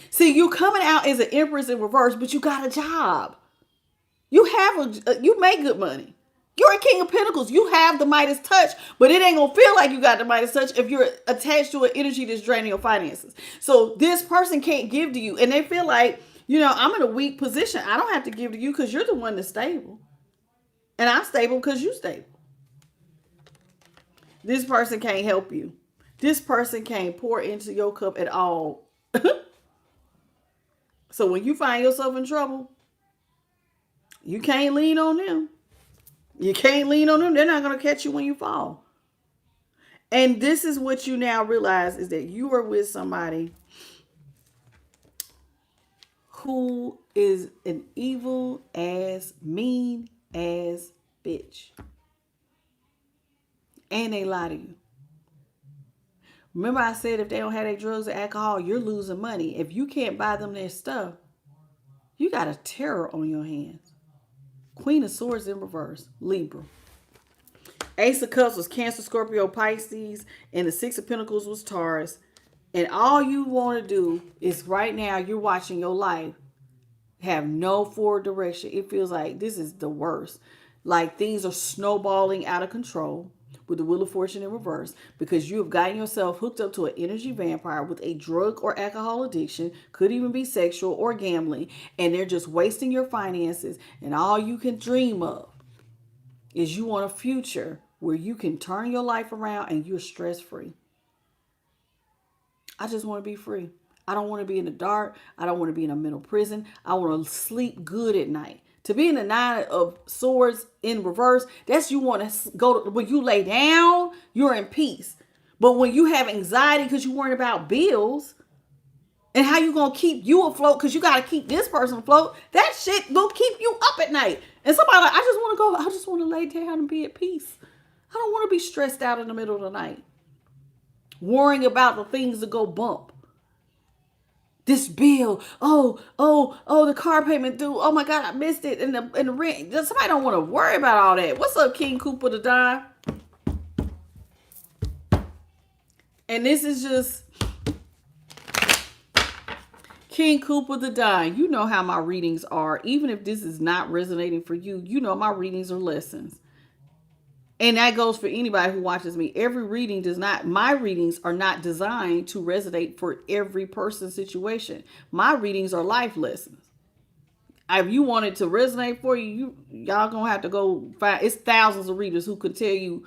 See, you coming out as an Empress in reverse, but you got a job. You make good money. You're a King of Pentacles. You have the Midas touch, but it ain't gonna feel like you got the Midas touch if you're attached to an energy that's draining your finances. So this person can't give to you, and they feel like, I'm in a weak position. I don't have to give to you because you're the one that's stable, and I'm stable because you're stable. This person can't help you. This person can't pour into your cup at all. So when you find yourself in trouble, you can't lean on them. You can't lean on them. They're not going to catch you when you fall. And this is what you now realize is that you are with somebody who is an evil ass, mean ass bitch. And they lie to you. Remember I said if they don't have their drugs or alcohol, you're losing money. If you can't buy them their stuff, you got a terror on your hands. Queen of Swords in reverse, Libra. Ace of Cups was Cancer, Scorpio, Pisces, and the Six of Pentacles was Taurus. And all you want to do is right now you're watching your life have no forward direction. It feels like this is the worst. Like things are snowballing out of control with the Wheel of Fortune in reverse because you have gotten yourself hooked up to an energy vampire with a drug or alcohol addiction, could even be sexual or gambling, and they're just wasting your finances, and all you can dream of is you want a future where you can turn your life around and you're stress-free. I just want to be free. I don't want to be in the dark. I don't want to be in a mental prison. I want to sleep good at night. To be in the Nine of Swords in reverse, that's you want to go to, when you lay down, you're in peace. But when you have anxiety because you're worried about bills and how you going to keep you afloat because you got to keep this person afloat, that shit will keep you up at night. And somebody like, I just want to lay down and be at peace. I don't want to be stressed out in the middle of the night, worrying about the things that go bump. This bill, the car payment due. Oh my God, I missed it. And the rent. Somebody don't want to worry about all that. What's up, King Cooper the Dime? And this is just King Cooper the Dime. You know how my readings are. Even if this is not resonating for you, you know my readings are lessons. And that goes for anybody who watches me. My readings are not designed to resonate for every person's situation. My readings are life lessons. If you want it to resonate for you, y'all gonna have to go find, it's thousands of readers who could tell you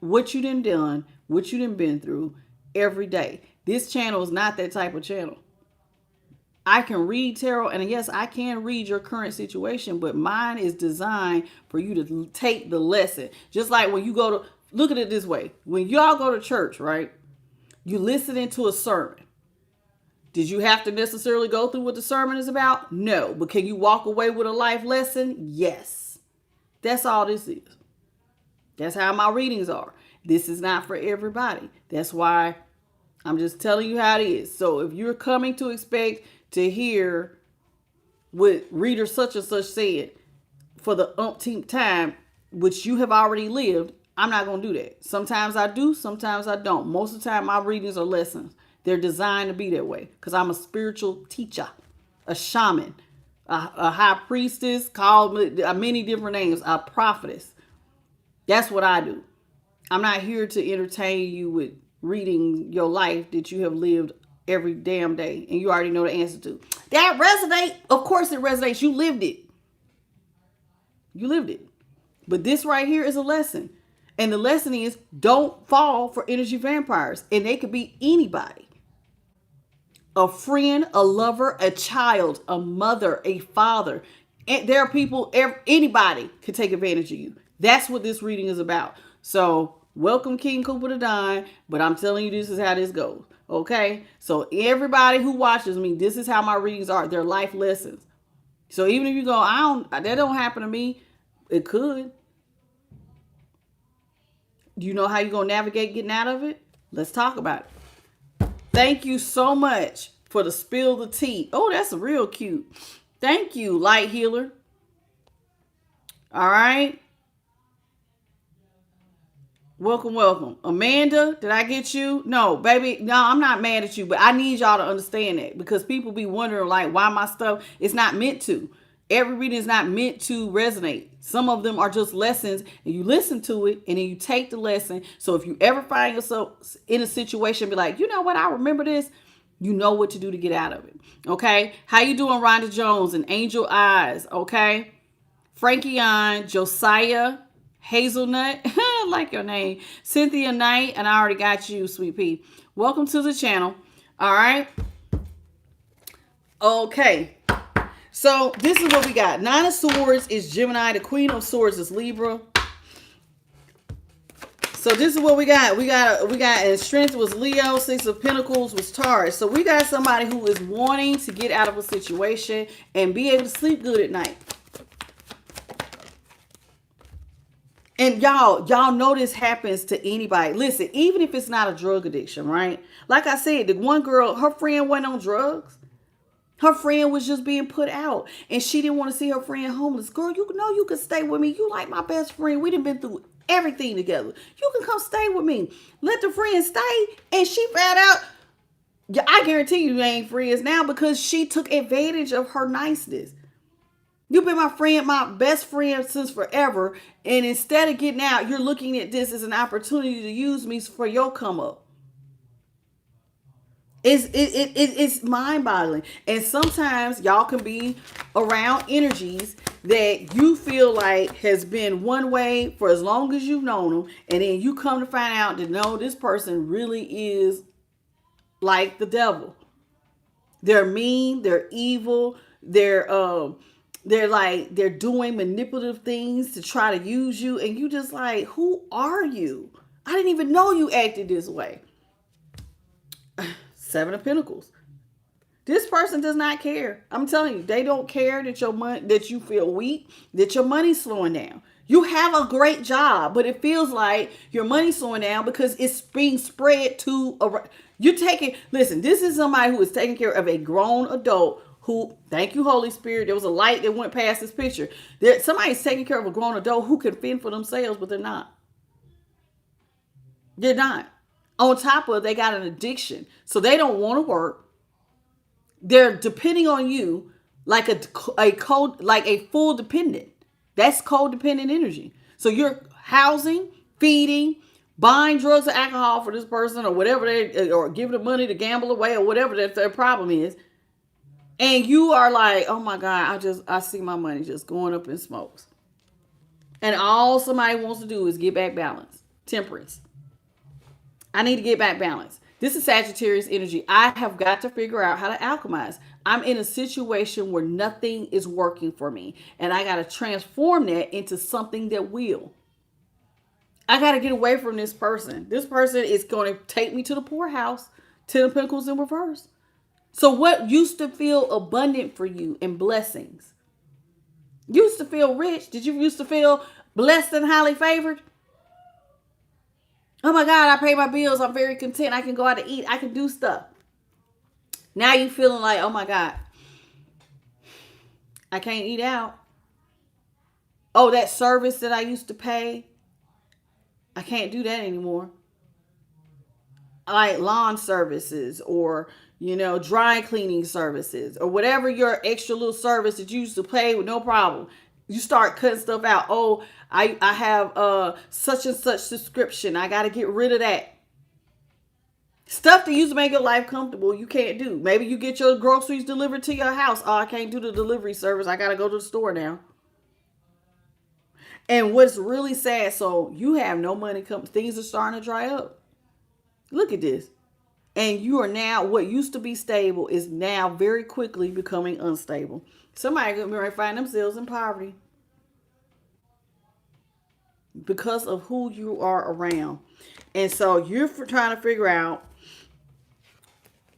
what you done, what you been through every day. This channel is not that type of channel. I can read tarot, and yes, I can read your current situation, but mine is designed for you to take the lesson. Just like when you go to, look at it this way. When y'all go to church, right? You listen to a sermon. Did you have to necessarily go through what the sermon is about? No. But can you walk away with a life lesson? Yes. That's all this is. That's how my readings are. This is not for everybody. That's why I'm just telling you how it is. So if you're coming to expect to hear what reader such and such said for the umpteenth time, which you have already lived, I'm not going to do that. Sometimes I do, sometimes I don't. Most of the time, my readings are lessons. They're designed to be that way because I'm a spiritual teacher, a shaman, a high priestess, called many different names, a prophetess. That's what I do. I'm not here to entertain you with reading your life that you have lived every damn day and you already know the answer to. That resonate? Of course it resonates. You lived it. You lived it. But this right here is a lesson. And the lesson is don't fall for energy vampires. And they could be anybody. A friend, a lover, a child, a mother, a father. And there are people, anybody can take advantage of you. That's what this reading is about. So welcome King Cooper to Dine, but I'm telling you this is how this goes. Okay? So everybody who watches me, this is how my readings are. They're life lessons. So even if you go, that don't happen to me, it could. Do you know how you're going to navigate getting out of it? Let's talk about it. Thank you so much for the spill the tea. Oh, that's real cute. Thank you, Light Healer. All right. Welcome, welcome. Amanda, did I get you? No, baby. No, I'm not mad at you, but I need y'all to understand that because people be wondering like why my stuff is not meant to. Every reading is not meant to resonate. Some of them are just lessons and you listen to it and then you take the lesson. So if you ever find yourself in a situation, be like, you know what? I remember this. You know what to do to get out of it. Okay. How you doing, Rhonda Jones and Angel Eyes? Okay. Frankie on, Josiah, Hazelnut. I like your name. Cynthia Knight. And I already got you, Sweet Pea. Welcome to the channel. All right. Okay. So this is what we got. Nine of Swords is Gemini. The Queen of Swords is Libra. So this is what we got. We got and Strength was Leo. Six of Pentacles was Taurus. So we got somebody who is wanting to get out of a situation and be able to sleep good at night. And y'all know this happens to anybody. Listen, even if it's not a drug addiction, right? Like I said, the one girl, her friend went on drugs. Her friend was just being put out and she didn't want to see her friend homeless. Girl, you know you can stay with me. You like my best friend. We done been through everything together. You can come stay with me. Let the friend stay. And she found out. Yeah, I guarantee you ain't friends now because she took advantage of her niceness. You've been my friend, my best friend since forever. And instead of getting out, you're looking at this as an opportunity to use me for your come up. It's mind-boggling. And sometimes y'all can be around energies that you feel like has been one way for as long as you've known them. And then you come to find out that no, this person really is like the devil. They're mean, they're evil, they're doing manipulative things to try to use you. And you just like, who are you? I didn't even know you acted this way. Seven of Pentacles. This person does not care. I'm telling you, they don't care that your money, that you feel weak, that your money's slowing down. You have a great job, but it feels like your money's slowing down because it's being spread to listen, this is somebody who is taking care of a grown adult who, thank you, Holy Spirit. There was a light that went past this picture. Somebody's taking care of a grown adult who can fend for themselves, but they're not. They're not. On top of they got an addiction. So they don't want to work. They're depending on you like a full dependent. That's codependent energy. So you're housing, feeding, buying drugs or alcohol for this person or whatever or giving them money to gamble away or whatever their problem is. And you are like, oh my God, I see my money just going up in smokes. And all somebody wants to do is get back balance. Temperance. I need to get back balance. This is Sagittarius energy. I have got to figure out how to alchemize. I'm in a situation where nothing is working for me. And I got to transform that into something that will. I got to get away from this person. This person is going to take me to the poorhouse. Ten of Pentacles in reverse. So what used to feel abundant for you in blessings? Used to feel rich. Did you used to feel blessed and highly favored? Oh my God, I pay my bills. I'm very content. I can go out to eat. I can do stuff. Now you feeling like, oh my God, I can't eat out. Oh, that service that I used to pay, I can't do that anymore. Like lawn services or, dry cleaning services or whatever your extra little service that you used to pay with no problem. You start cutting stuff out. Oh, I have such and such subscription. I got to get rid of that. Stuff that used to make your life comfortable, you can't do. Maybe you get your groceries delivered to your house. Oh, I can't do the delivery service. I got to go to the store now. And what's really sad, so you have no money come, things are starting to dry up. Look at this. And you are now, what used to be stable is now very quickly becoming unstable. Somebody could be find themselves in poverty because of who you are around. And so you're trying to figure out,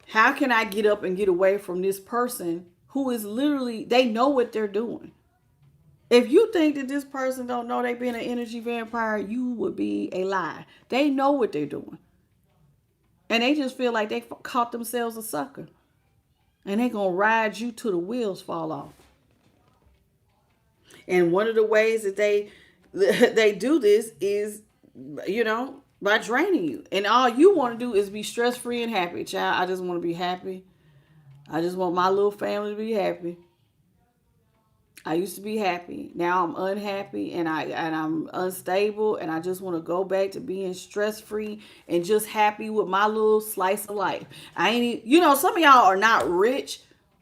how can I get up and get away from this person who is literally, they know what they're doing. If you think that this person don't know they been an energy vampire, you would be a lie. They know what they're doing. And they just feel like they caught themselves a sucker. And they going to ride you till the wheels fall off. And one of the ways that they do this is, by draining you. And all you want to do is be stress-free and happy. Child, I just want to be happy. I just want my little family to be happy. I used to be happy. Now I'm unhappy and I'm unstable, and I just want to go back to being stress-free and just happy with my little slice of life. I ain't, some of y'all are not rich,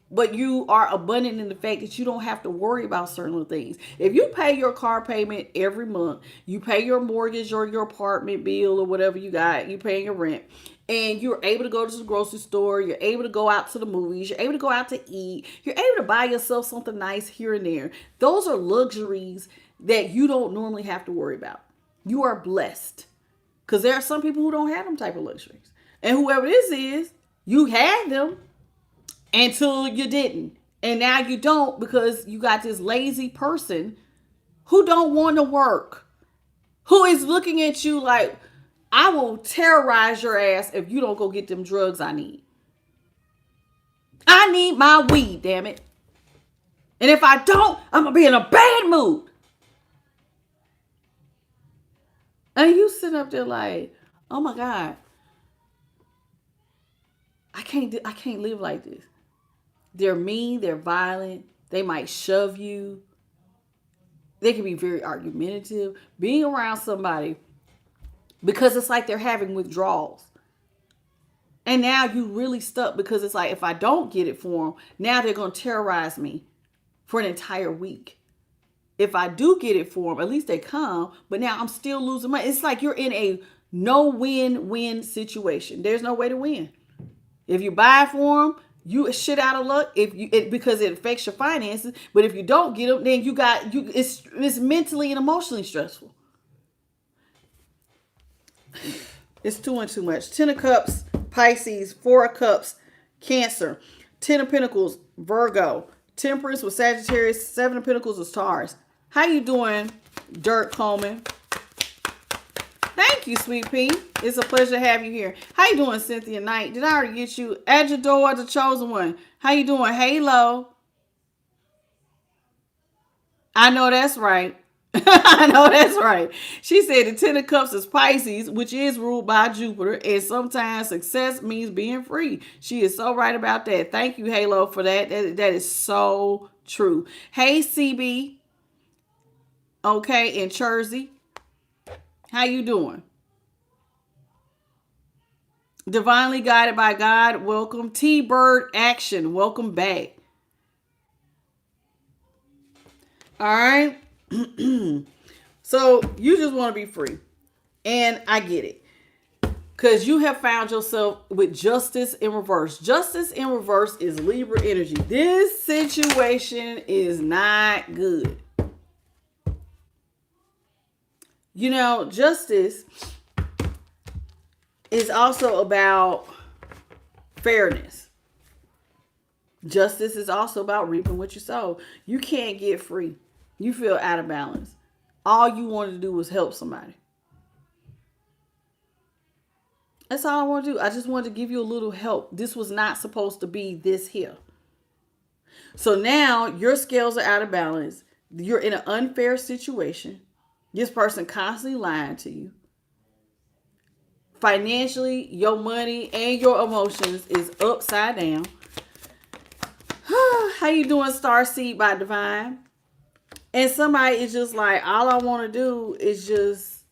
but you are abundant in the fact that you don't have to worry about certain things. If you pay your car payment every month, you pay your mortgage or your apartment bill or whatever you got, you paying your rent, and you're able to go to the grocery store, you're able to go out to the movies, you're able to go out to eat, you're able to buy yourself something nice here and there. Those are luxuries that you don't normally have to worry about. You are blessed, because there are some people who don't have them type of luxuries. And whoever this is, you had them until you didn't. And now you don't, because you got this lazy person who don't want to work, who is looking at you like, I will terrorize your ass if you don't go get them drugs I need. I need my weed, damn it. And if I don't, I'm going to be in a bad mood. And you sit up there like, oh my God, I can't live like this. They're mean, they're violent, they might shove you. They can be very argumentative. Being around somebody, because it's like they're having withdrawals. And now you really stuck, because it's like, if I don't get it for them, now they're going to terrorize me for an entire week. If I do get it for them, at least they come, but now I'm still losing money. It's like you're in a no win-win situation. There's no way to win. If you buy for them, you shit out of luck because it affects your finances. But if you don't get them, then it's mentally and emotionally stressful. It's too much. 10 of Cups, Pisces. 4 of Cups, Cancer. 10 of Pentacles, Virgo. Temperance with Sagittarius. 7 of Pentacles with Taurus. How you doing, Dirk Coleman? Thank you, Sweet Pea. It's a pleasure to have you here. How you doing, Cynthia Knight? Did I already get you? Adjador, the chosen one. How you doing? Halo. I know that's right. I know that's right. She said the 10 of Cups is Pisces, which is ruled by Jupiter, and sometimes success means being free. She is so right about that. Thank you, Halo, for that. That is so true. Hey, CB. Okay, in Jersey. How you doing? Divinely guided by God. Welcome. T-Bird Action. Welcome back. All right. So you just want to be free. And I get it. Because you have found yourself with justice in reverse. Justice in reverse is Libra energy. This situation is not good. Justice is also about fairness. Justice is also about reaping what you sow. You can't get free. You feel out of balance. All you wanted to do was help somebody. That's all I want to do. I just wanted to give you a little help. This was not supposed to be this here. So now your scales are out of balance. You're in an unfair situation. This person constantly lying to you. Financially, your money and your emotions is upside down. How you doing, Starseed by Divine? And somebody is just like, all I want to do is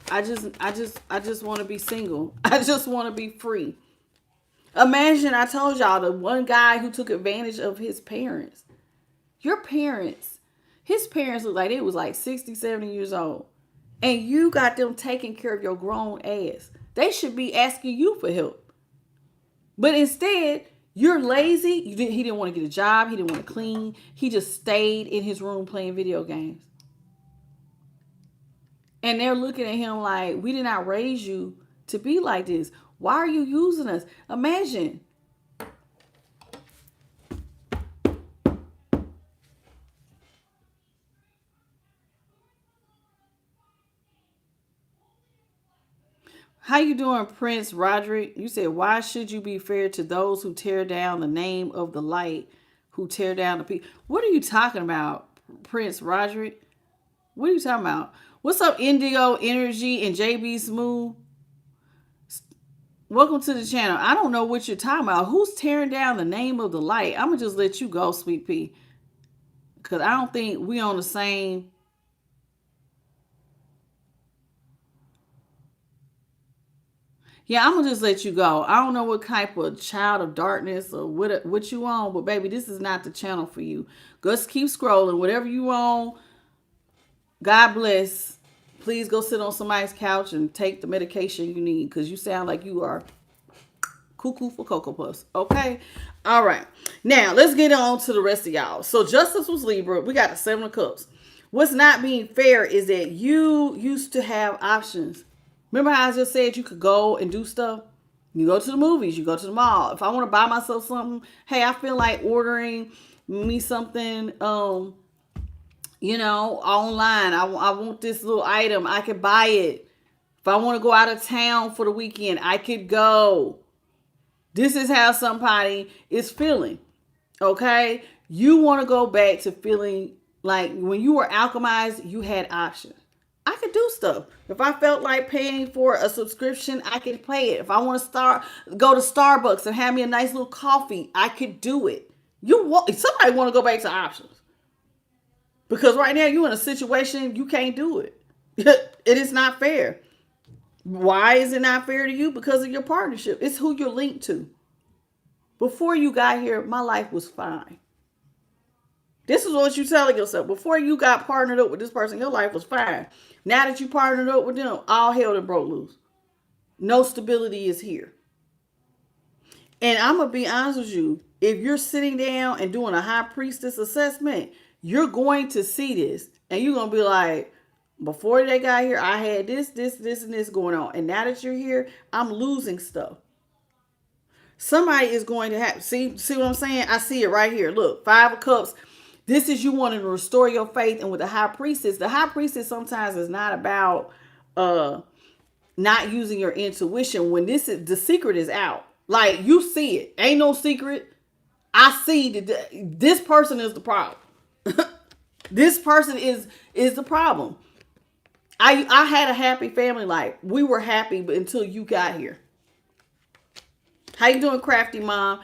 I just want to be single. I just want to be free. Imagine, I told y'all, the one guy who took advantage of his parents. Your parents, His parents look like they was like 60, 70 years old. And you got them taking care of your grown ass. They should be asking you for help. But instead, you're lazy. He didn't want to get a job. He didn't want to clean. He just stayed in his room playing video games. And they're looking at him like, we did not raise you to be like this. Why are you using us? Imagine. How you doing, Prince Roderick? You said, why should you be fair to those who tear down the name of the light, who tear down the people? What are you talking about, Prince Roderick? What are you talking about? What's up, Indigo Energy and JB Smooth? Welcome to the channel. I don't know what you're talking about. Who's tearing down the name of the light? I'm going to just let you go, Sweet Pea. Because I don't think we on the same... Yeah, I'm going to just let you go. I don't know what type of child of darkness or what you on, but baby, this is not the channel for you. Just keep scrolling. Whatever you on, God bless. Please go sit on somebody's couch and take the medication you need because you sound like you are cuckoo for Cocoa Puffs. Okay? All right. Now, let's get on to the rest of y'all. So, Justice was Libra. We got the 7 of Cups. What's not being fair is that you used to have options. Remember how I just said you could go and do stuff? You go to the movies. You go to the mall. If I want to buy myself something, hey, I feel like ordering me something, online. I want this little item. I could buy it. If I want to go out of town for the weekend, I could go. This is how somebody is feeling. Okay? You want to go back to feeling like when you were alchemized, you had options. I could do stuff. If I felt like paying for a subscription, I could pay it. If I want to go to Starbucks and have me a nice little coffee, I could do it. Somebody want to go back to options. Because right now you're in a situation you can't do it. It is not fair. Why is it not fair to you? Because of your partnership. It's who you're linked to. Before you got here, my life was fine. This is what you're telling yourself. Before you got partnered up with this person, your life was fine. Now that you partnered up with them, all hell done broke loose. No stability is here. And I'm going to be honest with you. If you're sitting down and doing a high priestess assessment, you're going to see this. And you're going to be like, before they got here, I had this, and this going on. And now that you're here, I'm losing stuff. Somebody is going to have, see what I'm saying? I see it right here. Look, 5 of Cups. This is you wanting to restore your faith. And with the high priestess sometimes is not about not using your intuition. When the secret is out. Like, you see it. Ain't no secret. I see that this person is the problem. This person is the problem. I had a happy family life. We were happy but until you got here. How you doing, Crafty Mom?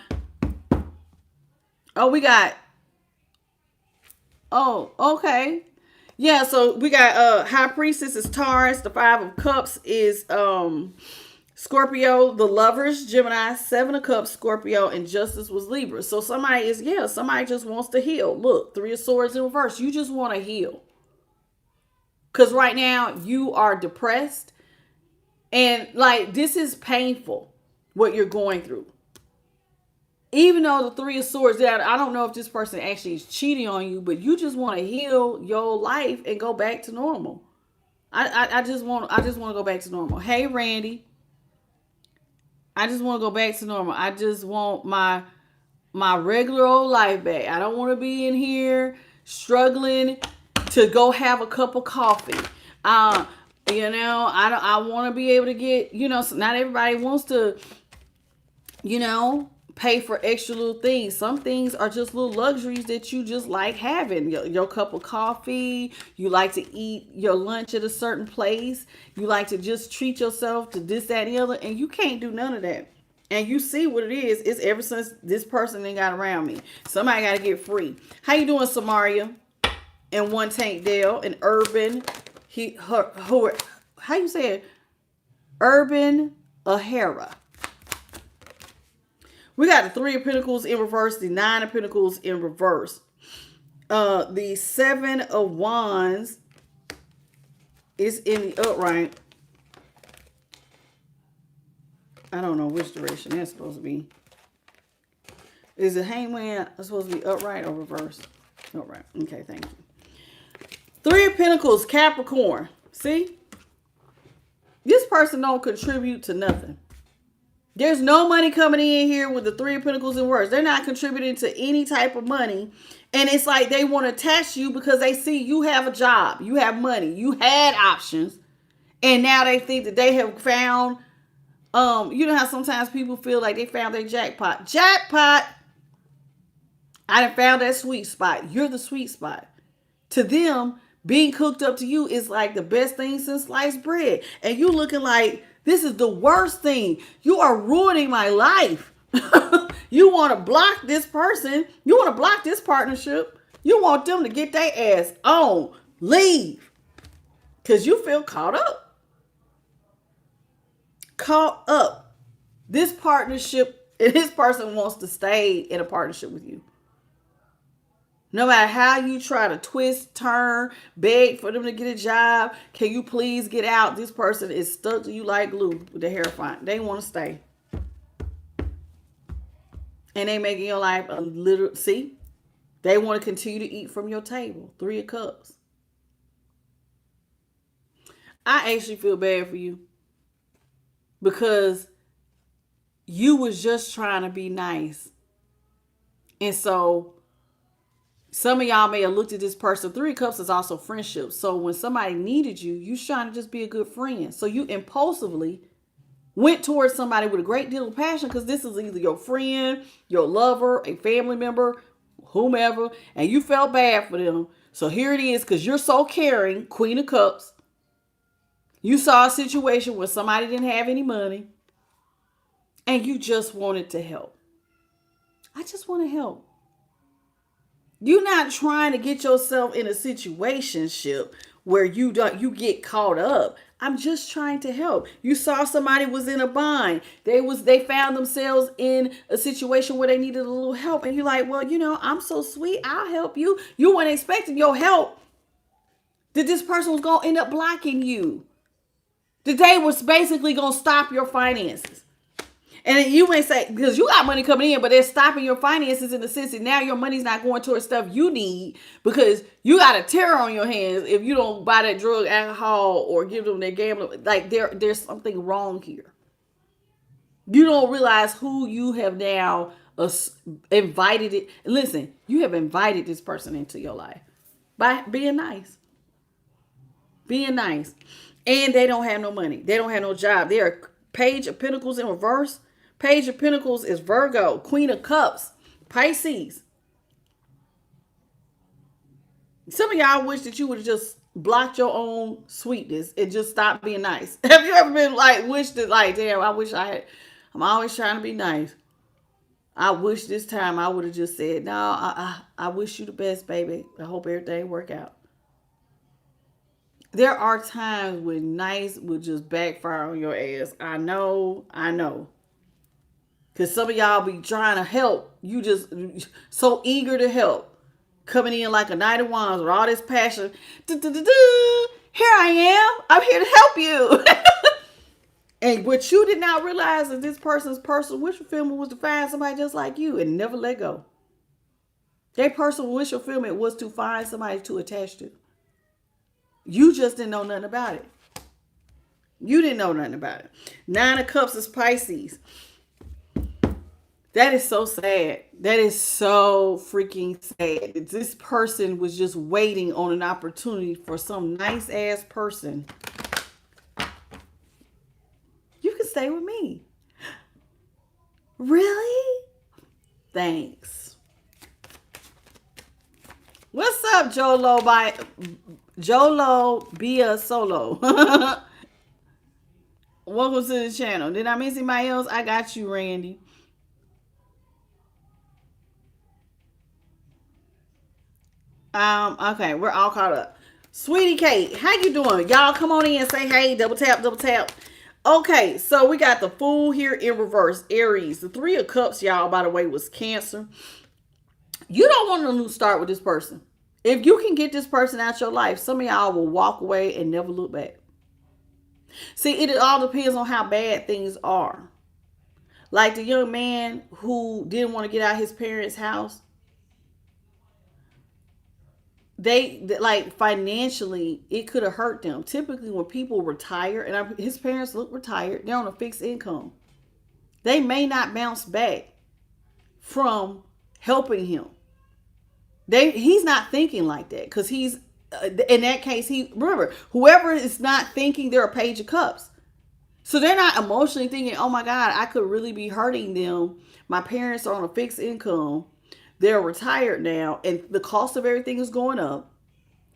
Oh, we got... Oh, okay. Yeah, so we got High Priestess is Taurus. The 5 of Cups is Scorpio. The Lovers, Gemini. 7 of Cups, Scorpio. And Justice was Libra. So somebody just wants to heal. Look, 3 of Swords in reverse. You just want to heal. Because right now you are depressed. And like, this is painful, what you're going through. Even though the 3 of Swords, I don't know if this person actually is cheating on you, but you just want to heal your life and go back to normal. I just want to go back to normal. Hey, Randy. I just want to go back to normal. I just want my regular old life back. I don't want to be in here struggling to go have a cup of coffee. I want to be able to get, so not everybody wants to, pay for extra little things. Some things are just little luxuries that you just like having. Your cup of coffee. You like to eat your lunch at a certain place. You like to just treat yourself to this, that, and the other. And you can't do none of that. And you see what it is. It's ever since this person ain't got around me. Somebody got to get free. How you doing, Samaria? And One Tank Dale. And Urban. How you say it? Urban O'Hara. We got the 3 of Pentacles in reverse, the 9 of Pentacles in reverse. The Seven of Wands is in the upright. I don't know which direction that's supposed to be. Is it hangman supposed to be upright or reverse? Upright. Okay, thank you. Three of Pentacles, Capricorn. See? This person don't contribute to nothing. There's no money coming in here with the Three of Pentacles in reverse. They're not contributing to any type of money. And it's like they want to attach you because they see you have a job. You have money. You had options. And now they think that they have found, you know how sometimes people feel like they found their jackpot. Jackpot! I done found that sweet spot. You're the sweet spot. To them, being cooked up to you is like the best thing since sliced bread. And you looking like, this is the worst thing. You are ruining my life. You want to block this person. You want to block this partnership. You want them to get their ass on. Leave. Because you feel caught up. Caught up. This partnership, and this person wants to stay in a partnership with you. No matter how you try to twist, turn, beg for them to get a job, can you please get out? This person is stuck to you like glue with the hair fine. They want to stay. And they making your life a little, see? They want to continue to eat from your table. Three of Cups. I actually feel bad for you. Because you was just trying to be nice. And so some of y'all may have looked at this person. Three of Cups is also friendship. So when somebody needed you, you trying to just be a good friend. So you impulsively went towards somebody with a great deal of passion because this is either your friend, your lover, a family member, whomever, and you felt bad for them. So here it is because you're so caring, Queen of Cups. You saw a situation where somebody didn't have any money and you just wanted to help. I just want to help. You're not trying to get yourself in a situationship where you get caught up. I'm just trying to help. You saw somebody was in a bind. They found themselves in a situation where they needed a little help. And you're like, well, you know, I'm so sweet. I'll help you. You weren't expecting your help. That this person was going to end up blocking you. That they was basically going to stop your finances. And you may say, because you got money coming in, but they're stopping your finances in the sense that now your money's not going towards stuff you need because you got a terror on your hands if you don't buy that drug, alcohol, or give them their gambling. Like there's something wrong here. You don't realize who you have now invited it. Listen, you have invited this person into your life by being nice. Being nice. And they don't have no money. They don't have no job. They're Page of Pentacles in reverse. Page of Pentacles is Virgo. Queen of Cups, Pisces. Some of y'all wish that you would have just blocked your own sweetness and just stopped being nice. Have you ever been like, wished that, like, damn, I wish I had, I'm always trying to be nice. I wish this time I would have just said, no, I wish you the best, baby. I hope everything work out. There are times when nice will just backfire on your ass. I know. Because some of y'all be trying to help. You just so eager to help. Coming in like a Knight of Wands with all this passion. Here I am. I'm here to help you. And what you did not realize is this person's personal wish fulfillment was to find somebody just like you and never let go. Their personal wish fulfillment was to find somebody to attach to. You just didn't know nothing about it. You didn't know nothing about it. Nine of Cups is Pisces. That is so sad. That is so freaking sad. This person was just waiting on an opportunity for some nice ass person. You can stay with me. Really? Thanks. What's up, Jolo Bia Solo? Welcome to the channel. Did I miss anybody else? I got you, Randy. Okay, we're all caught up. Sweetie Kate, how you doing? Y'all come on in and say hey. Double tap, double tap. Okay, so we got the Fool here in reverse. Aries. The Three of Cups, y'all, by the way, was Cancer. You don't want a new start with this person. If you can get this person out your life, some of y'all will walk away and never look back. See, it all depends on how bad things are. Like the young man who didn't want to get out his parents' house, they like financially it could have hurt them. Typically, when people retire, and his parents look retired, they're on a fixed income. They may not bounce back from helping him. He's not thinking like that because he's in that case. He remember whoever is not thinking, they're a page of cups. So they're not emotionally thinking, oh my God, I could really be hurting them. My parents are on a fixed income. They're retired now, and the cost of everything is going up.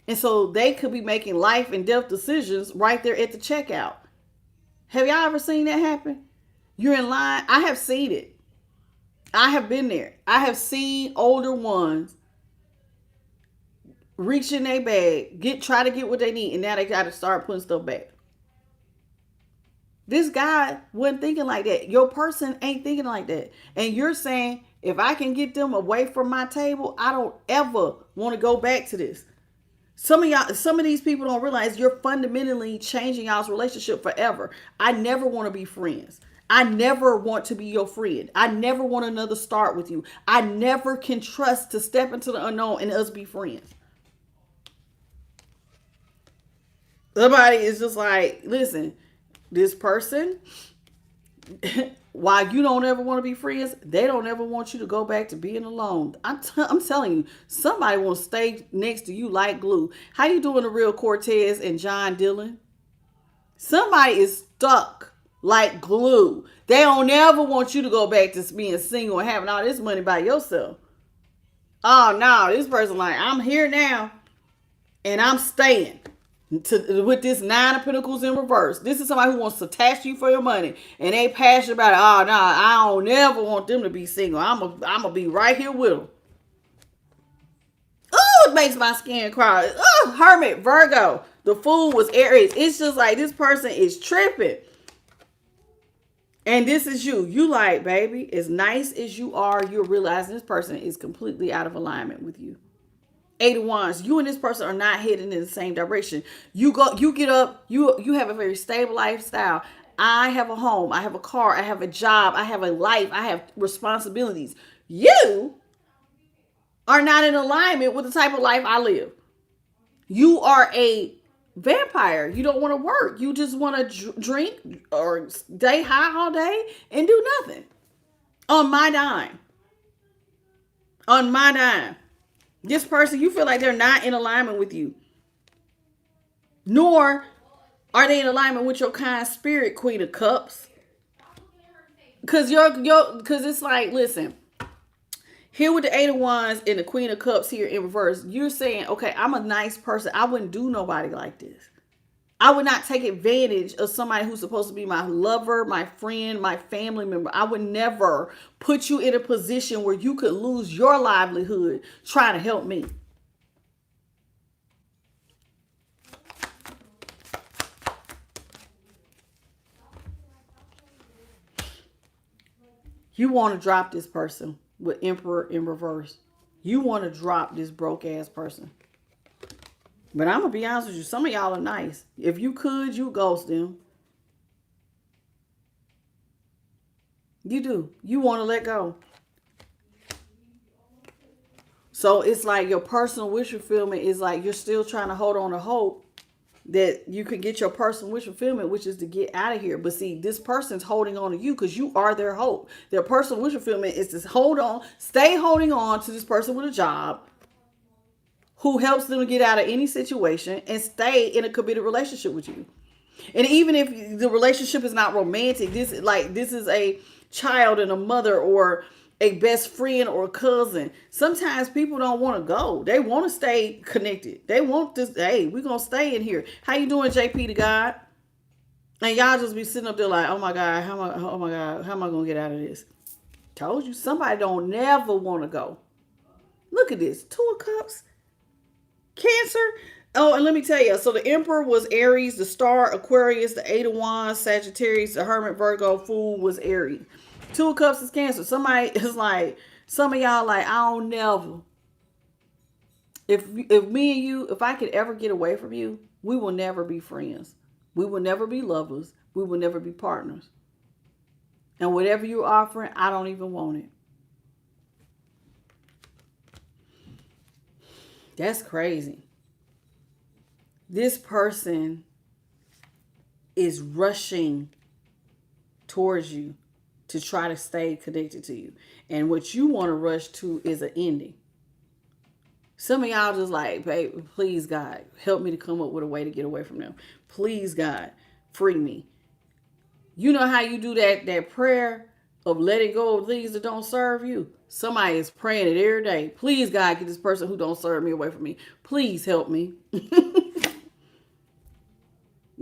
And so they could be making life and death decisions right there at the checkout. Have y'all ever seen that happen? You're in line. I have seen it. I have been there. I have seen older ones reach in their bag, try to get what they need, and now they got to start putting stuff back. This guy wasn't thinking like that. Your person ain't thinking like that. And you're saying, if I can get them away from my table, I don't ever want to go back to this. Some of these people don't realize you're fundamentally changing y'all's relationship forever. I never want to be friends. I never want to be your friend. I never want another start with you. I never can trust to step into the unknown and us be friends. Somebody is just like, listen, this person, while you don't ever want to be friends, they don't ever want you to go back to being alone. I'm telling you, somebody will stay next to you like glue. How you doing, the real Cortez and John Dillon? Somebody is stuck like glue. They don't ever want you to go back to being single and having all this money by yourself. Oh no, this person like, I'm here now and I'm staying. With this 9 of Pentacles in reverse. This is somebody who wants to tax you for your money and they passionate about it. Oh no, I don't never want them to be single. I'm gonna be right here with them. Oh, it makes my skin crawl. Oh, Hermit, Virgo. The Fool was Aries. It's just like this person is tripping. And this is you. You like, baby, as nice as you are, you're realizing this person is completely out of alignment with you. 8 of Wands, you and this person are not heading in the same direction. You get up, you have a very stable lifestyle. I have a home, I have a car, I have a job, I have a life, I have responsibilities. You are not in alignment with the type of life I live. You are a vampire. You don't want to work. You just want to drink or stay high all day and do nothing. On my dime. On my dime. This person, you feel like they're not in alignment with you. Nor are they in alignment with your kind spirit, Queen of Cups. Because it's like, listen, here with the 8 of Wands and the Queen of Cups here in reverse, you're saying, okay, I'm a nice person. I wouldn't do nobody like this. I would not take advantage of somebody who's supposed to be my lover, my friend, my family member. I would never put you in a position where you could lose your livelihood trying to help me. You want to drop this person with Emperor in reverse. You want to drop this broke ass person. But I'm going to be honest with you. Some of y'all are nice. If you could, you ghost them. You do. You want to let go. So it's like your personal wish fulfillment is like you're still trying to hold on to hope that you could get your personal wish fulfillment, which is to get out of here. But see, this person's holding on to you because you are their hope. Their personal wish fulfillment is to hold on, stay holding on to this person with a job who helps them to get out of any situation and stay in a committed relationship with you. And even if the relationship is not romantic, this is a child and a mother or a best friend or a cousin. Sometimes people don't want to go. They want to stay connected. They want this, hey, we're going to stay in here. How you doing, JP to God? And y'all just be sitting up there like, oh my God, how am I going to get out of this? Told you, somebody don't never want to go. Look at this, 2 of Cups. Cancer. Oh, and let me tell you. So the Emperor was Aries, the Star Aquarius, the 8 of Wands Sagittarius, the Hermit Virgo, Fool was Aries. 2 of Cups is Cancer. Somebody is like, some of y'all like, I don't never. If me and you, if I could ever get away from you, we will never be friends. We will never be lovers. We will never be partners. And whatever you're offering, I don't even want it. That's crazy. This person is rushing towards you to try to stay connected to you. And what you want to rush to is an ending. Some of y'all just like, babe, please, God, help me to come up with a way to get away from them. Please, God, free me. You know how you do that prayer of letting go of things that don't serve you? Somebody is praying it every day. Please, God, get this person who don't serve me away from me. Please help me.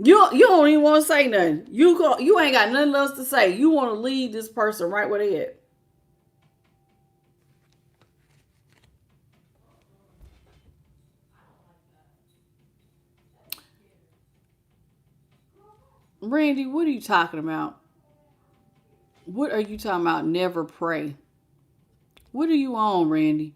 You don't even want to say nothing. You ain't got nothing else to say. You want to leave this person right where they at. Randy, what are you talking about? What are you talking about? Never pray. What are you on, Randy?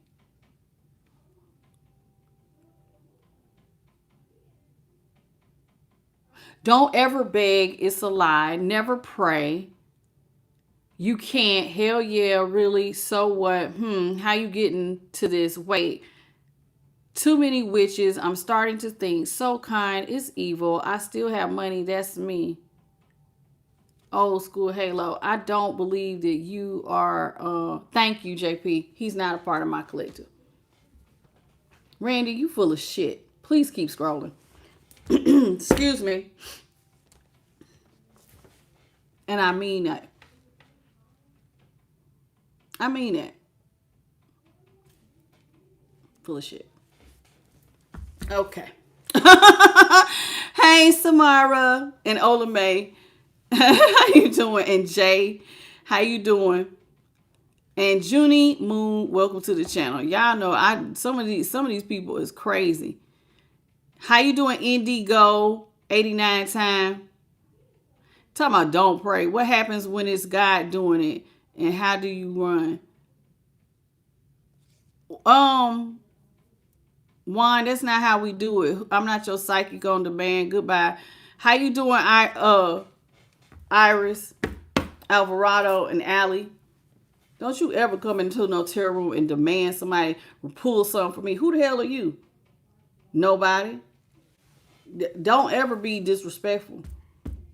Don't ever beg. It's a lie. Never pray. You can't. Hell yeah, really? So what? How you getting to this? Wait. Too many witches. I'm starting to think. So kind. It's evil. I still have money. That's me. Old school Halo. I don't believe that you are. Thank you, JP. He's not a part of my collective. Randy, you full of shit. Please keep scrolling. Excuse me. And I mean that. I mean it. Full of shit. Okay. Hey, Samara and Ola May. How you doing? And Jay, how you doing? And Junie Moon, welcome to the channel. Y'all know some of these people is crazy. How you doing, Indigo? 89 time. Talking about don't pray. What happens when it's God doing it? And how do you run? Juan, that's not how we do it. I'm not your psychic on demand. Goodbye. How you doing, Iris, Alvarado, and Allie? Don't you ever come into no tarot room and demand somebody pull something for me. Who the hell are you? Nobody. Don't ever be disrespectful.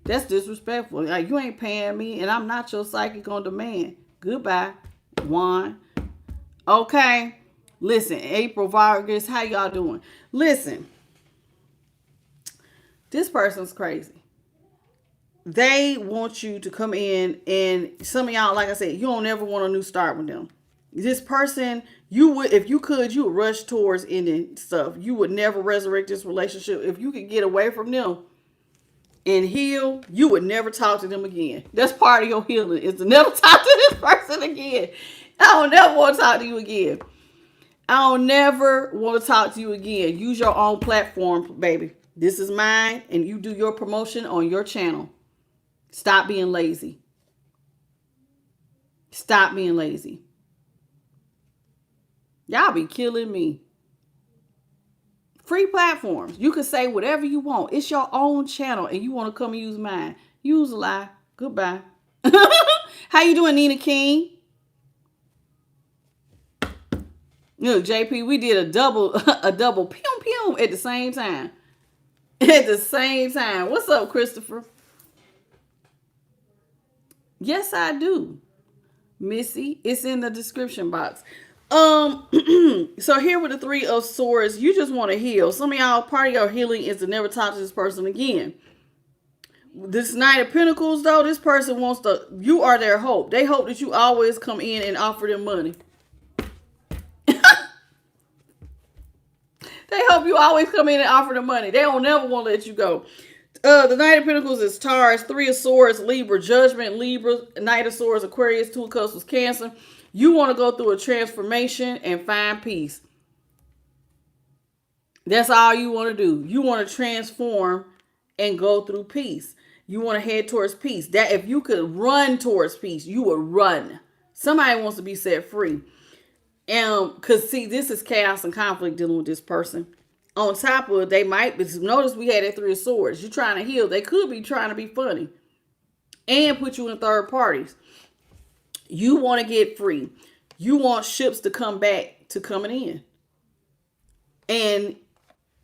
That's disrespectful. Like, you ain't paying me, and I'm not your psychic on demand. Goodbye, Juan. Okay. Listen, April Vargas, how y'all doing? Listen, this person's crazy. They want you to come in, and some of y'all, like I said, you don't ever want a new start with them. This person, you would, if you could, you would rush towards ending stuff. You would never resurrect this relationship. If you could get away from them and heal, you would never talk to them again. That's part of your healing, is to never talk to this person again. I don't never want to talk to you again. I don't never want to talk to you again. Use your own platform, baby. This is mine, and you do your promotion on your channel. Stop being lazy. Stop being lazy. Y'all be killing me. Free platforms. You can say whatever you want. It's your own channel, and you want to come and use mine. Use a lie. Goodbye. How you doing, Nina King? Look, JP, we did a double pew pew at the same time. At the same time. What's up, Christopher? Yes, I do. Missy, it's in the description box. So here with the Three of Swords, you just want to heal. Some of y'all, part of your healing is to never talk to this person again. This Knight of Pentacles, though, this person wants to, you are their hope. They hope that you always come in and offer them money. They hope you always come in and offer them money. They don't never want to let you go. The Knight of Pentacles is Taurus, Three of Swords, Libra, Judgment, Libra, Knight of Swords, Aquarius, Two of Cups was Cancer. You want to go through a transformation and find peace. That's all you want to do. You want to transform and go through peace. You want to head towards peace. That if you could run towards peace, you would run. Somebody wants to be set free. Because see, this is chaos and conflict dealing with this person. On top of it, they might be, notice we had that Three of Swords. You're trying to heal. They could be trying to be funny and put you in third parties. You want to get free. You want ships to come back to coming in. And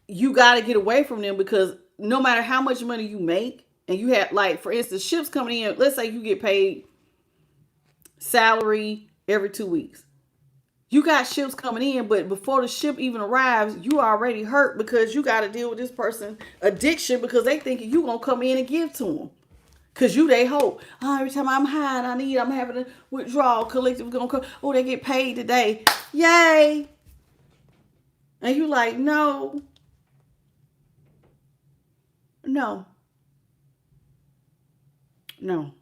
you got to get away from them, because no matter how much money you make, and you have, like, for instance, ships coming in, let's say you get paid salary every 2 weeks. You got ships coming in, but before the ship even arrives, you already hurt because you got to deal with this person's addiction, because they thinking you going to come in and give to them. Because you, they hope. Oh, every time I'm high and I'm having a withdrawal, collective going to come. Oh, they get paid today. Yay. And you like, no. No. No.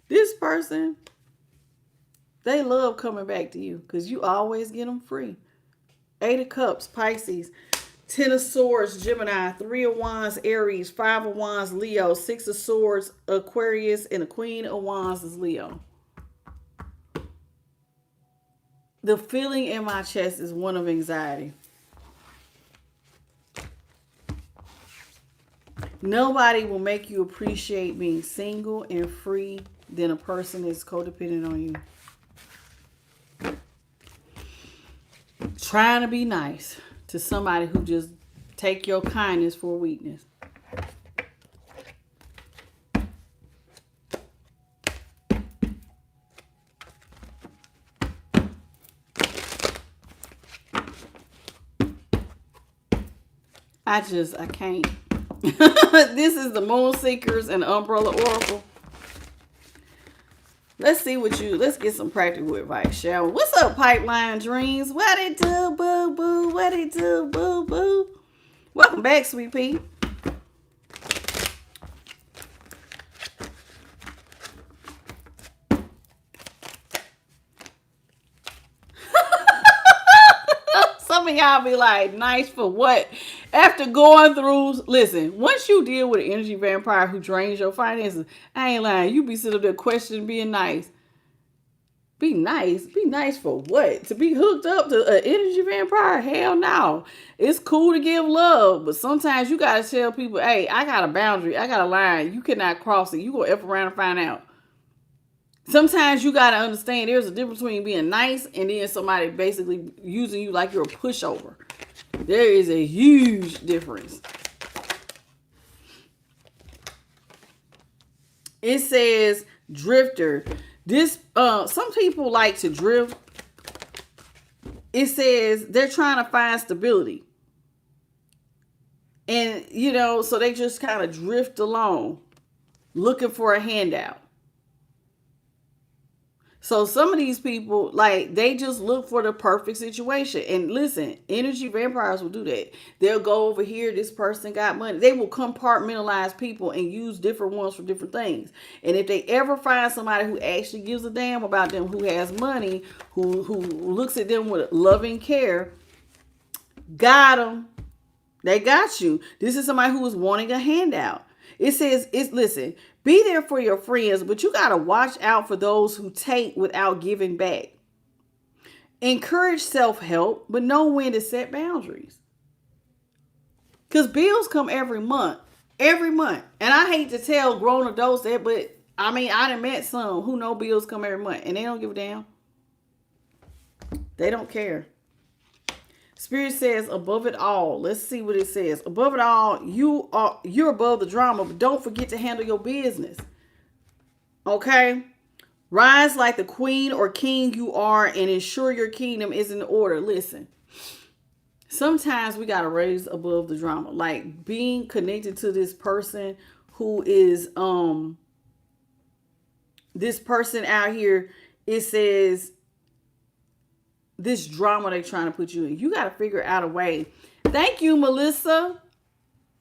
This person, they love coming back to you because you always get them free. 8 of Cups, Pisces. 10 of Swords, Gemini. 3 of Wands, Aries. 5 of Wands, Leo. 6 of Swords, Aquarius. And the Queen of Wands is Leo. The feeling in my chest is one of anxiety. Nobody will make you appreciate being single and free than a person that's codependent on you. Trying to be nice to somebody who just take your kindness for weakness. I can't. This is the Moon Seekers and Umbrella Oracle. Let's get some practical advice, shall we? What's up, Pipeline Dreams? What it do, boo boo? What it do, boo boo? Welcome back, Sweet Pea. Some of y'all be like, nice for what? After going through, listen, once you deal with an energy vampire who drains your finances, I ain't lying, you be sitting up there questioning being nice. Be nice? Be nice for what? To be hooked up to an energy vampire? Hell no. It's cool to give love, but sometimes you got to tell people, hey, I got a boundary. I got a line. You cannot cross it. You go F around and find out. Sometimes you got to understand there's a difference between being nice and then somebody basically using you like you're a pushover. There is a huge difference. It says drifter. This some people like to drift. It says they're trying to find stability. And so they just kind of drift along looking for a handout. So some of these people, like, they just look for the perfect situation. And listen, energy vampires will do that. They'll go over here. This person got money. They will compartmentalize people and use different ones for different things. And if they ever find somebody who actually gives a damn about them, who has money, who looks at them with loving care, got them. They got you. This is somebody who is wanting a handout. It says, listen, be there for your friends, but you got to watch out for those who take without giving back. Encourage self-help, but know when to set boundaries. Because bills come every month. Every month. And I hate to tell grown adults that, but I done met some who know bills come every month and they don't give a damn. They don't care. Spirit says above it all. Let's see what it says. Above it all, you're above the drama, but don't forget to handle your business. Okay? Rise like the queen or king you are and ensure your kingdom is in order. Listen. Sometimes we got to raise above the drama. Like being connected to this person who is this person out here, it says this drama they're trying to put you in. You got to figure out a way. Thank you, Melissa.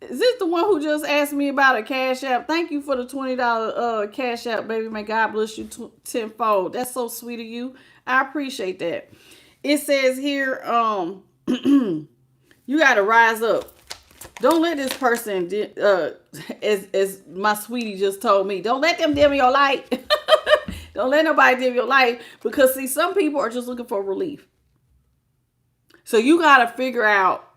Is this the one who just asked me about a Cash App? Thank you for the $20 Cash App, baby. May God bless you tenfold. That's so sweet of you. I appreciate that. It says here, you got to rise up. Don't let this person, as my sweetie just told me, don't let them dim your light. Don't Don't let nobody dim your light, because see, some people are just looking for relief. So you got to figure out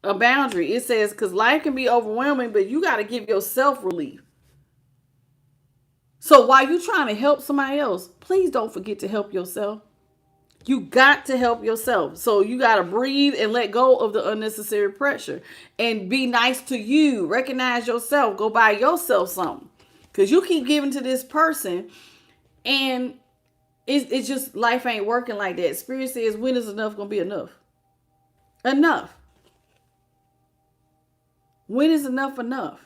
a boundary. It says, because life can be overwhelming, but you got to give yourself relief. So while you're trying to help somebody else, please don't forget to help yourself. You got to help yourself. So you got to breathe and let go of the unnecessary pressure and be nice to you. Recognize yourself. Go buy yourself something, because you keep giving to this person, and it's just, life ain't working like that. Spirit says, when is enough going to be enough? Enough. When is enough enough?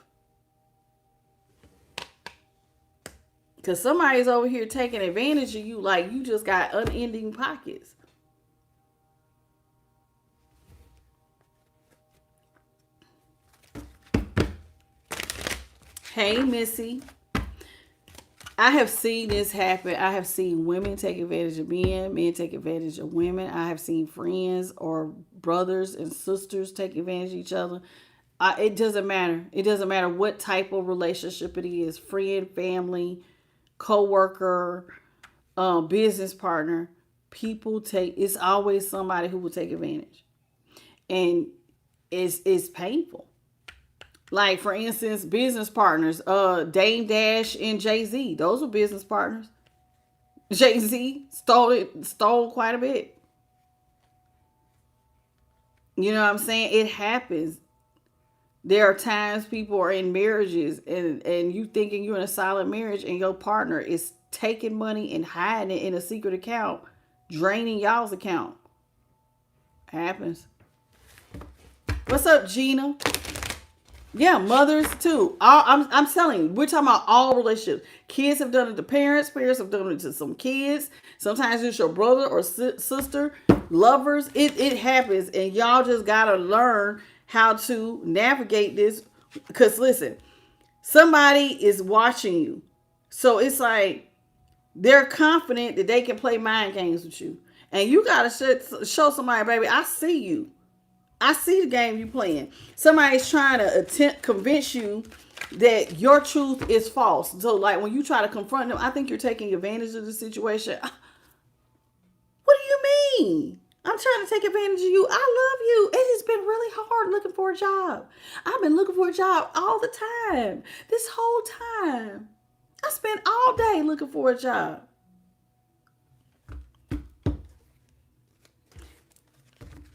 Because somebody's over here taking advantage of you like you just got unending pockets. Hey, Missy. I have seen this happen. I have seen women take advantage of men take advantage of women. I have seen friends or brothers and sisters take advantage of each other. It doesn't matter. It doesn't matter what type of relationship it is. Friend, family, co-worker, business partner. It's always somebody who will take advantage. And it's painful. Like, for instance, business partners, Dame Dash and Jay-Z. Those were business partners. Jay-Z stole quite a bit. You know what I'm saying? It happens. There are times people are in marriages and you thinking you're in a solid marriage, and your partner is taking money and hiding it in a secret account, draining y'all's account. Happens. What's up, Gina? Yeah, mothers too. I'm telling you, we're talking about all relationships. Kids have done it to parents. Parents have done it to some kids. Sometimes it's your brother or sister. Lovers. It happens, and y'all just gotta learn how to navigate this. Because listen, somebody is watching you, so it's like they're confident that they can play mind games with you, and you gotta show somebody, baby, I see you. I see the game you playing. Somebody's trying to convince you that your truth is false. So like when you try to confront them, I think you're taking advantage of the situation. What do you mean? I'm trying to take advantage of you. I love you. It has been really hard looking for a job. I've been looking for a job all the time. This whole time. I spent all day looking for a job.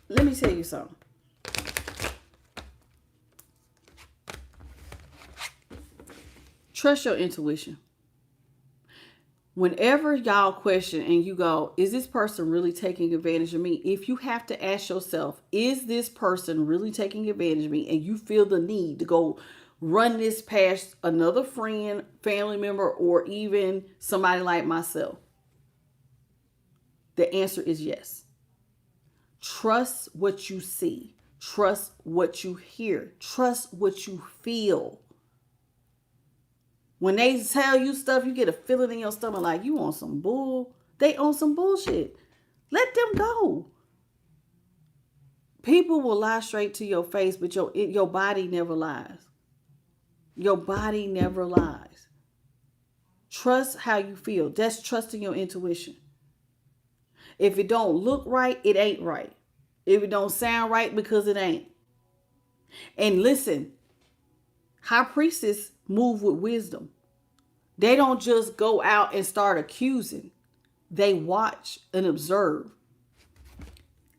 Let me tell you something. Trust your intuition. Whenever y'all question and you go, is this person really taking advantage of me? If you have to ask yourself, is this person really taking advantage of me? And you feel the need to go run this past another friend, family member, or even somebody like myself. The answer is yes. Trust what you see. Trust what you hear. Trust what you feel. When they tell you stuff, you get a feeling in your stomach like you on some bull. They on some bullshit. Let them go. People will lie straight to your face, but your body never lies. Your body never lies. Trust how you feel. That's trusting your intuition. If it don't look right, it ain't right. If it don't sound right, because it ain't. And listen, high priestess move with wisdom. They don't just go out and start accusing. They watch and observe.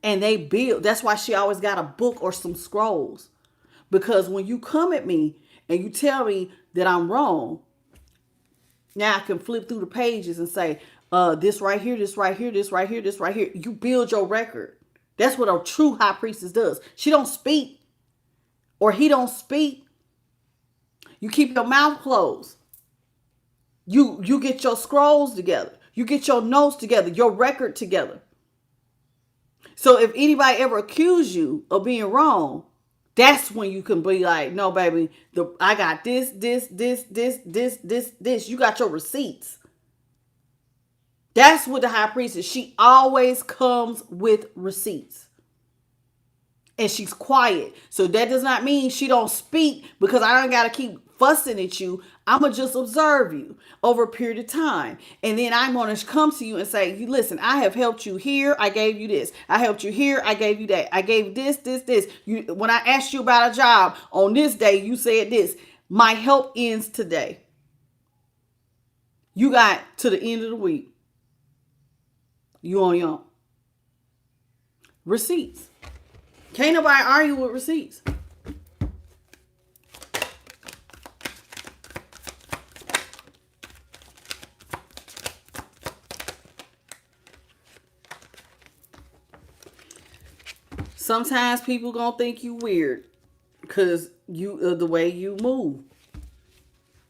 And they build. That's why she always got a book or some scrolls. Because when you come at me and you tell me that I'm wrong, now I can flip through the pages and say, this right here, this right here, this right here, this right here. You build your record. That's what a true high priestess does. She don't speak, or he don't speak. You keep your mouth closed. You get your scrolls together. You get your notes together, your record together. So if anybody ever accuse you of being wrong, that's when you can be like, no, baby, I got this. You got your receipts. That's what the high priestess, she always comes with receipts. And she's quiet. So that does not mean she don't speak, because I don't got to keep fussing at you. I'm going to just observe you over a period of time. And then I'm going to come to you and say, you listen, I have helped you here. I gave you this. I helped you here. I gave you that. I gave this. When I asked you about a job on this day, you said this. My help ends today. You got to the end of the week. You on your own. Receipts. Can't nobody argue with receipts. Sometimes people gonna think you weird because you the way you move.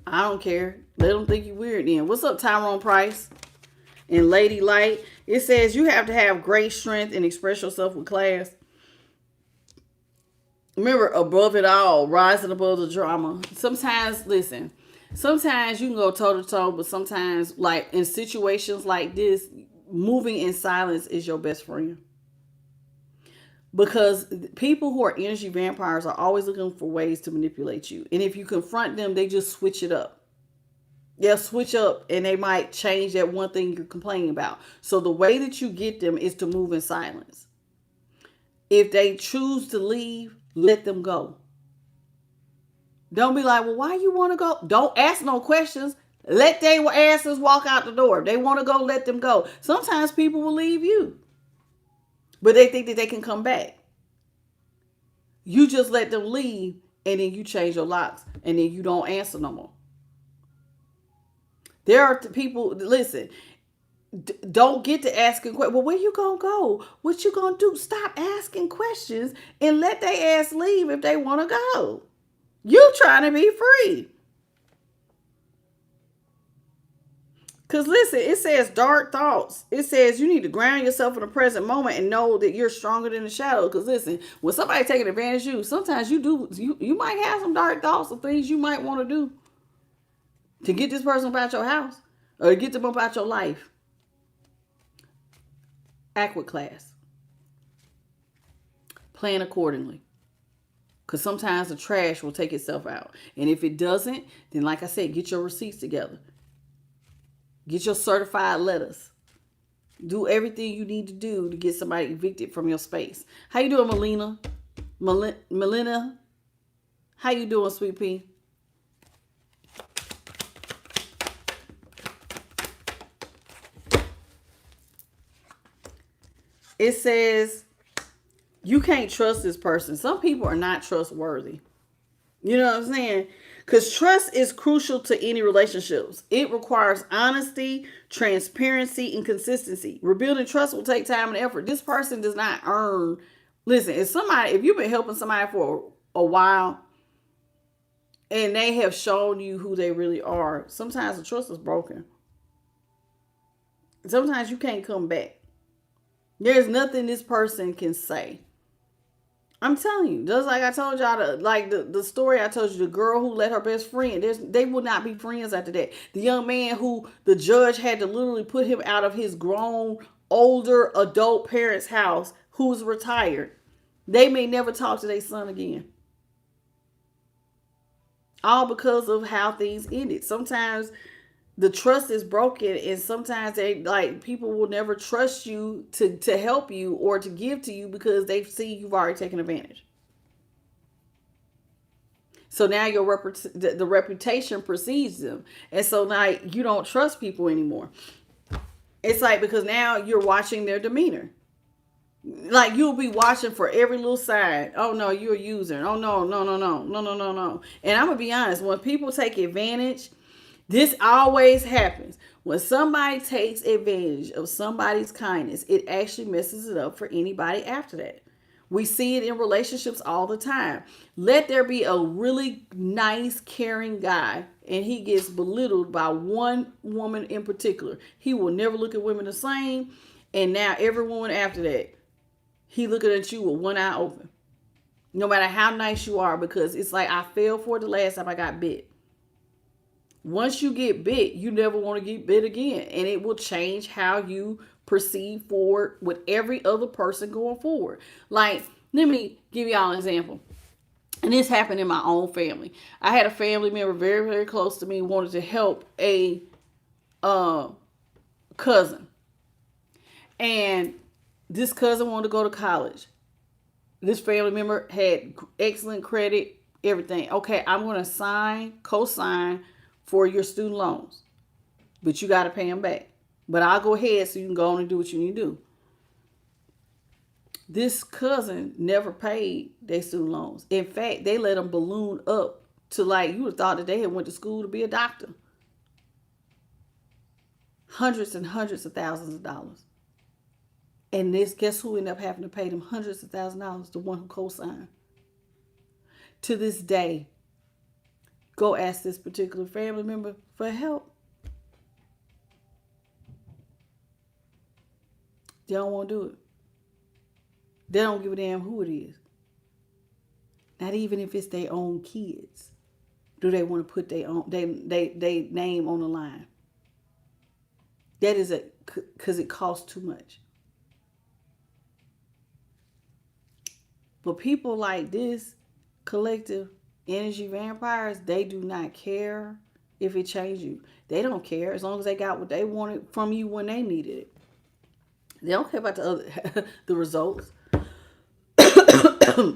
I don't care. Let them think you weird then. What's up, Tyrone Price? And Lady Light. It says you have to have great strength and express yourself with class. Remember, above it all, rising above the drama. Sometimes, listen, sometimes you can go toe to toe, but sometimes, like in situations like this, moving in silence is your best friend. Because people who are energy vampires are always looking for ways to manipulate you. And if you confront them, they just switch it up. They'll switch up and they might change that one thing you're complaining about. So the way that you get them is to move in silence. If they choose to leave, let them go. Don't be like, well, why you want to go? Don't ask no questions. Let their asses walk out the door. If they want to go, let them go. Sometimes people will leave you, but they think that they can come back. You just let them leave and then you change your locks and then you don't answer no more. There are people, listen, don't get to asking questions. Well, where you gonna go? What you gonna do? Stop asking questions and let their ass leave if they want to go. You trying to be free. Because listen, it says dark thoughts. It says you need to ground yourself in the present moment and know that you're stronger than the shadow. Because listen, when somebody taking advantage of you, sometimes you might have some dark thoughts of things you might want to do to get this person about your house or to get them about your life. Act with class. Plan accordingly. Because sometimes the trash will take itself out. And if it doesn't, then like I said, get your receipts together. Get your certified letters. Do everything you need to do to get somebody evicted from your space. How you doing, Melina? Melina? How you doing, Sweet Pea? It says you can't trust this person. Some people are not trustworthy. You know what I'm saying? Because trust is crucial to any relationships. It requires honesty, transparency, and consistency. Rebuilding trust will take time and effort. This person does not earn. Listen, if you've been helping somebody for a while and they have shown you who they really are, sometimes the trust is broken. Sometimes you can't come back. There's nothing this person can say. I'm telling you, just like I told y'all, the story I told you, the girl who let her best friend, they will not be friends after that. The young man who the judge had to literally put him out of his grown, older adult parents' house, who's retired. They may never talk to their son again. All because of how things ended. Sometimes the trust is broken, and sometimes people will never trust you to help you or to give to you because they see you've already taken advantage. So now the reputation precedes them. And so now you don't trust people anymore. It's like, because now you're watching their demeanor. Like you'll be watching for every little sign. Oh no, you're a user. Oh no. And I'm going to be honest, when people take advantage, this always happens. When somebody takes advantage of somebody's kindness, it actually messes it up for anybody after that. We see it in relationships all the time. Let there be a really nice, caring guy, and he gets belittled by one woman in particular. He will never look at women the same. And now every woman after that, he looking at you with one eye open. No matter how nice you are, because it's like, I fell for it the last time I got bit. Once you get bit, you never want to get bit again. And it will change how you proceed forward with every other person going forward. Like, let me give y'all an example. And this happened in my own family. I had a family member very, very close to me wanted to help a cousin. And this cousin wanted to go to college. This family member had excellent credit, everything. Okay, I'm going to co-sign for your student loans. But you got to pay them back. But I'll go ahead so you can go on and do what you need to do. This cousin never paid their student loans. In fact, they let them balloon up to like, you would have thought that they had went to school to be a doctor. Hundreds and hundreds of thousands of dollars. And guess who ended up having to pay them hundreds of thousands of dollars? The one who co-signed. To this day, go ask this particular family member for help. They don't want to do it. They don't give a damn who it is. Not even if it's their own kids. Do they want to put their own they name on the line? That is because it costs too much. But people like this, collective energy vampires, they do not care if it changes you. They don't care as long as they got what they wanted from you when they needed it. They don't care about the results.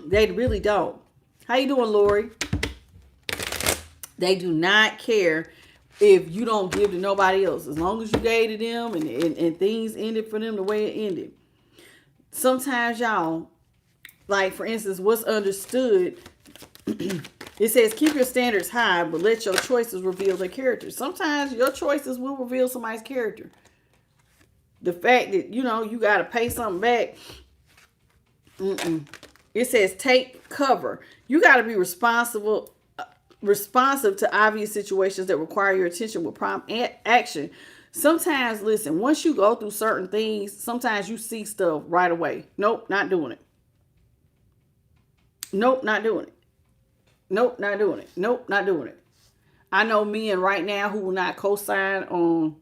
They really don't. How you doing, Lori? They do not care if you don't give to nobody else. As long as you gave to them and things ended for them the way it ended. Sometimes y'all, like for instance, what's understood, it says keep your standards high, but let your choices reveal their character. Sometimes your choices will reveal somebody's character. The fact that, you got to pay something back. It says take cover. You got to be responsive to obvious situations that require your attention with prompt action. Sometimes, listen, once you go through certain things, sometimes you see stuff right away. Nope, not doing it. Nope, not doing it. Nope, not doing it. Nope, not doing it. I know men right now who will not co-sign on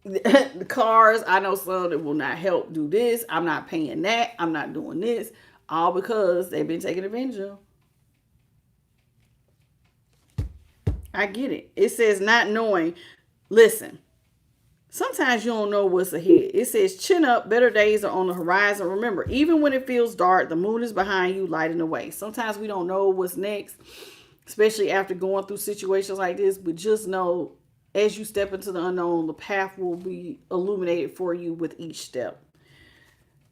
the cars. I know some that will not help do this. I'm not paying that. I'm not doing this. All because they've been taken advantage of. I get it. It says not knowing. Listen, sometimes you don't know what's ahead. It says chin up. Better days are on the horizon. Remember, even when it feels dark, the moon is behind you, lighting the way. Sometimes we don't know what's next, especially after going through situations like this. But just know, as you step into the unknown, the path will be illuminated for you with each step.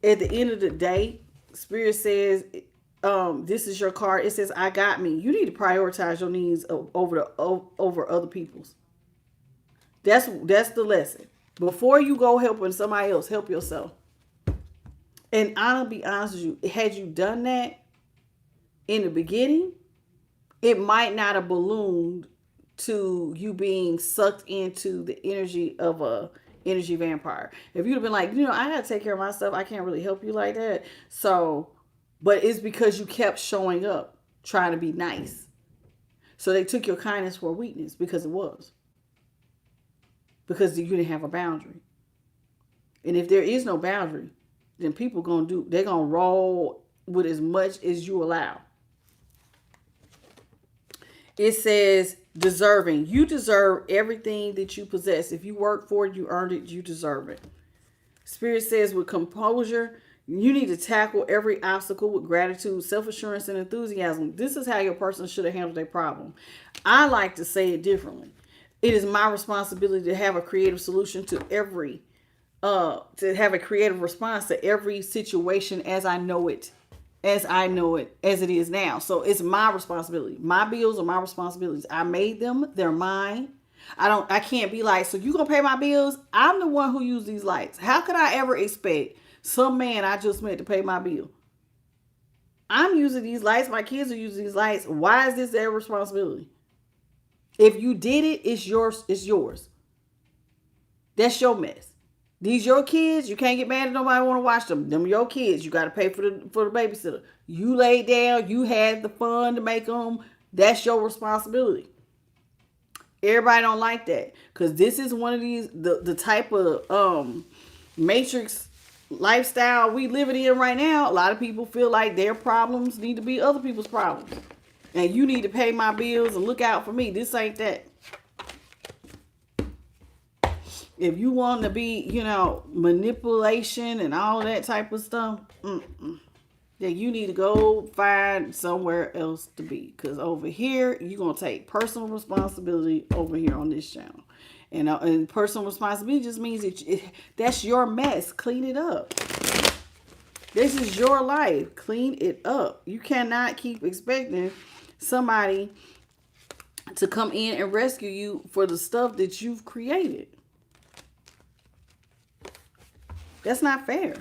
At the end of the day, Spirit says, this is your card. It says, I got me. You need to prioritize your needs over other people's. That's the lesson. Before you go helping somebody else, help yourself. And I'll be honest with you, had you done that in the beginning, it might not have ballooned to you being sucked into the energy of a energy vampire. If you'd have been like, I gotta take care of my stuff, I can't really help you like that. So, but it's because you kept showing up, trying to be nice. So they took your kindness for a weakness, because it was. Because you didn't have a boundary. And if there is no boundary, then people they're gonna roll with as much as you allow. It says deserving. You deserve everything that you possess. If you work for it, you earned it, you deserve it. Spirit says with composure, you need to tackle every obstacle with gratitude, self-assurance, and enthusiasm. This is how your person should have handled their problem. I like to say it differently. It is my responsibility to have a creative solution to to have a creative response to every situation as I know it, as it is now. So it's my responsibility. My bills are my responsibilities. I made them. They're mine. I can't be like, so you gonna pay my bills? I'm the one who used these lights. How could I ever expect some man I just met to pay my bill? I'm using these lights. My kids are using these lights. Why is this their responsibility? If you did it, it's yours. It's yours. That's your mess. These your kids. You can't get mad at nobody want to watch them. Them your kids. You got to pay for the babysitter. You laid down. You had the fun to make them. That's your responsibility. Everybody don't like that, because this is one of these the type of matrix lifestyle we living in right now, a lot of people feel like their problems need to be other people's problems. And you need to pay my bills and look out for me. This ain't that. If you want to be, manipulation and all of that type of stuff, then you need to go find somewhere else to be. Because over here, you're going to take personal responsibility over here on this channel. And personal responsibility just means that's your mess. Clean it up. This is your life. Clean it up. You cannot keep expecting somebody to come in and rescue you for the stuff that you've created. That's not fair.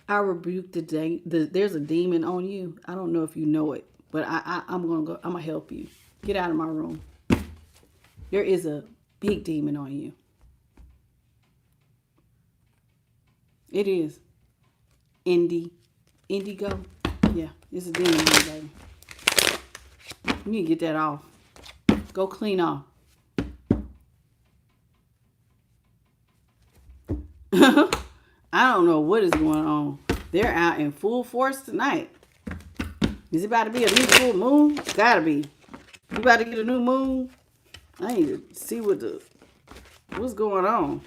I rebuke there's a demon on you. I don't know if you know it, but I'm gonna help you. Get out of my room. There is a big demon on you. It is. Indigo. Yeah, it's a demon on you, baby. You need to get that off. Go clean off. I don't know what is going on. They're out in full force tonight. Is it about to be a new full moon? Gotta be. You about to get a new moon? I need to see what's going on.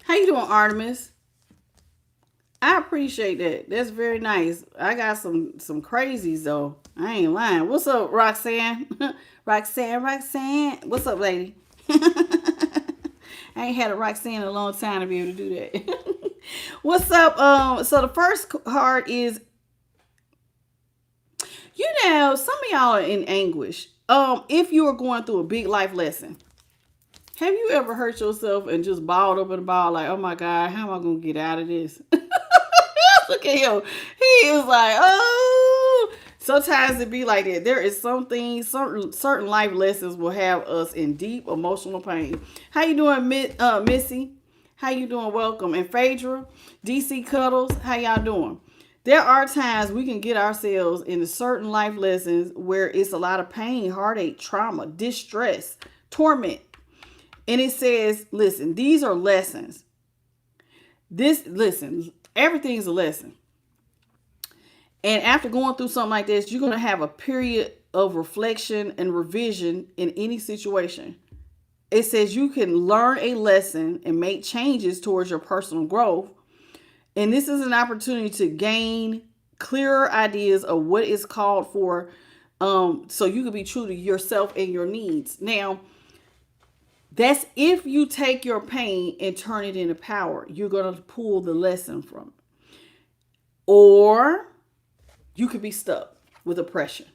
How you doing, Artemis? I appreciate that. That's very nice. I got some crazies though. I ain't lying. What's up, Roxanne? Roxanne. What's up, lady? I ain't had a Roxanne in a long time to be able to do that. What's up? So the first card is, some of y'all are in anguish. If you are going through a big life lesson. Have you ever hurt yourself and just balled up in a ball like, oh my God, how am I going to get out of this? Look at him. He is like, oh. Sometimes it be like that. There is something, certain life lessons will have us in deep emotional pain. How you doing, Missy? How you doing? Welcome. And Phaedra, DC Cuddles, how y'all doing? There are times we can get ourselves into certain life lessons where it's a lot of pain, heartache, trauma, distress, torment. And it says, listen, these are lessons. Everything's a lesson. And after going through something like this, you're going to have a period of reflection and revision in any situation. It says you can learn a lesson and make changes towards your personal growth. And this is an opportunity to gain clearer ideas of what is called for, so you can be true to yourself and your needs. Now, that's if you take your pain and turn it into power. You're going to pull the lesson from it. Or you could be stuck with oppression.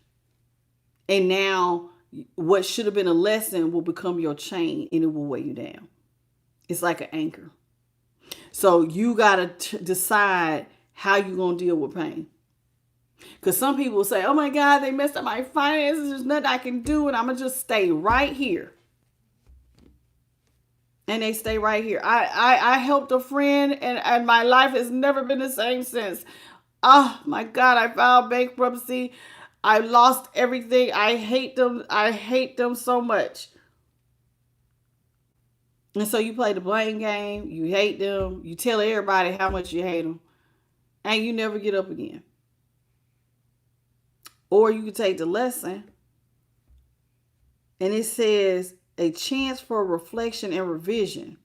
And now what should have been a lesson will become your chain and it will weigh you down. It's like an anchor. So you got to decide how you're going to deal with pain. Because some people will say, oh my God, they messed up my finances. There's nothing I can do. And I'm going to just stay right here. And they stay right here. I helped a friend and my life has never been the same since. Oh my God, I filed bankruptcy. I lost everything. I hate them. I hate them so much. And so you play the blame game. You hate them. You tell everybody how much you hate them. And you never get up again. Or you can take the lesson. And it says, a chance for reflection and revision.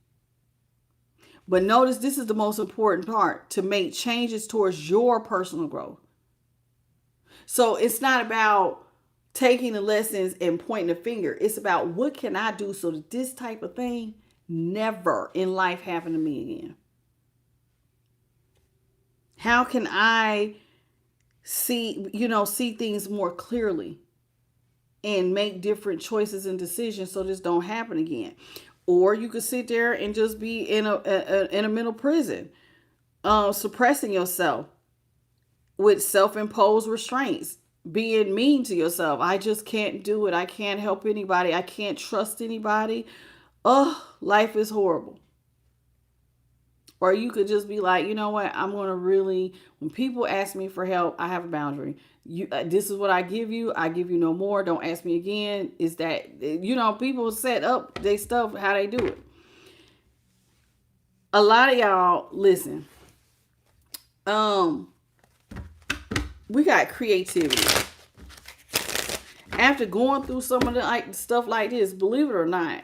But notice this is the most important part, to make changes towards your personal growth. So it's not about taking the lessons and pointing a finger. It's about what can I do so that this type of thing never in life happen to me again. How can I see things more clearly and make different choices and decisions so this don't happen again. Or you could sit there and just be in a mental prison, suppressing yourself with self-imposed restraints, being mean to yourself. I just can't do it. I can't help anybody. I can't trust anybody. Oh, life is horrible. Or you could just be like, you know what? I'm going to really, when people ask me for help, I have a boundary. This is what I give you. I give you no more. Don't ask me again. Is that, people set up their stuff how they do it. A lot of y'all, listen, we got creativity. After going through some of the stuff like this, believe it or not,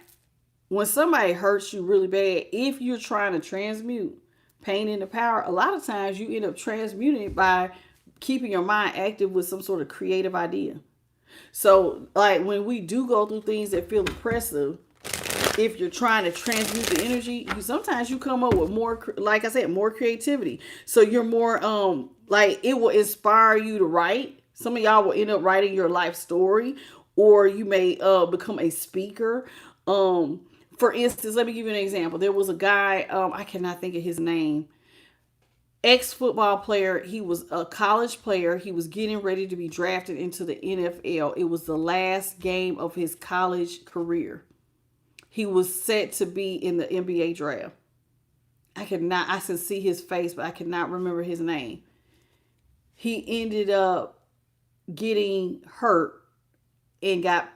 when somebody hurts you really bad, if you're trying to transmute pain into power, a lot of times you end up transmuting it by keeping your mind active with some sort of creative idea. So, like, when we do go through things that feel oppressive, if you're trying to transmute the energy, sometimes you come up with more, like I said, more creativity. So you're more, it will inspire you to write. Some of y'all will end up writing your life story, or you may become a speaker. For instance, let me give you an example. There was a guy, I cannot think of his name, ex-football player. He was a college player. He was getting ready to be drafted into the NFL. It was the last game of his college career. He was set to be in the NBA draft. I can see his face, but I cannot remember his name. He ended up getting hurt and got,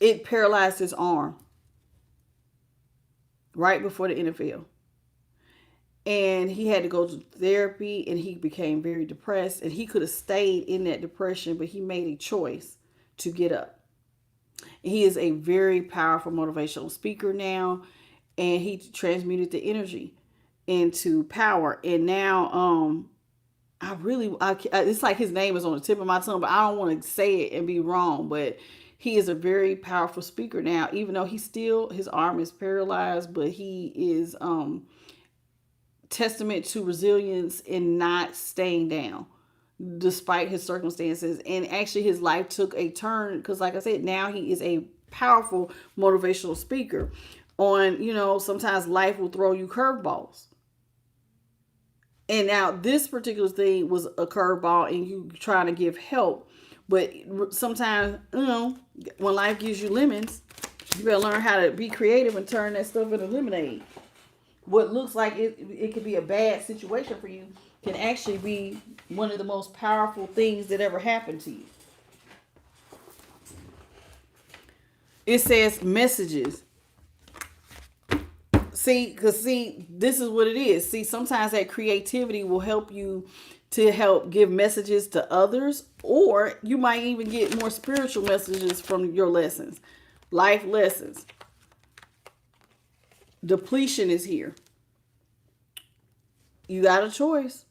it paralyzed his arm right before the NFL. And he had to go to therapy, and he became very depressed, and he could have stayed in that depression, but he made a choice to get up. He is a very powerful motivational speaker now, and he transmuted the energy into power. And now, it's like his name is on the tip of my tongue, but I don't want to say it and be wrong. But he is a very powerful speaker now, even though his arm is paralyzed, but he is testament to resilience and not staying down despite his circumstances. And actually his life took a turn because, like I said, now he is a powerful motivational speaker on, sometimes life will throw you curveballs. And now this particular thing was a curveball and you trying to give help. But sometimes, when life gives you lemons, you better learn how to be creative and turn that stuff into lemonade. What looks like it could be a bad situation for you can actually be one of the most powerful things that ever happened to you. It says messages. See, this is what it is. See, sometimes that creativity will help you to help give messages to others, or you might even get more spiritual messages from your lessons, life lessons. Depletion is here. You got a choice.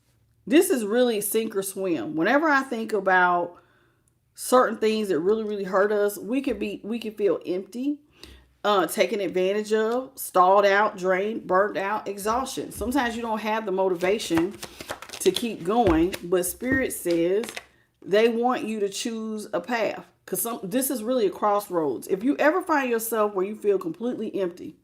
This is really sink or swim. Whenever I think about certain things that really, really hurt us, we can feel empty, taken advantage of, stalled out, drained, burnt out, exhaustion. Sometimes you don't have the motivation to keep going, but Spirit says they want you to choose a path, because this is really a crossroads. If you ever find yourself where you feel completely empty,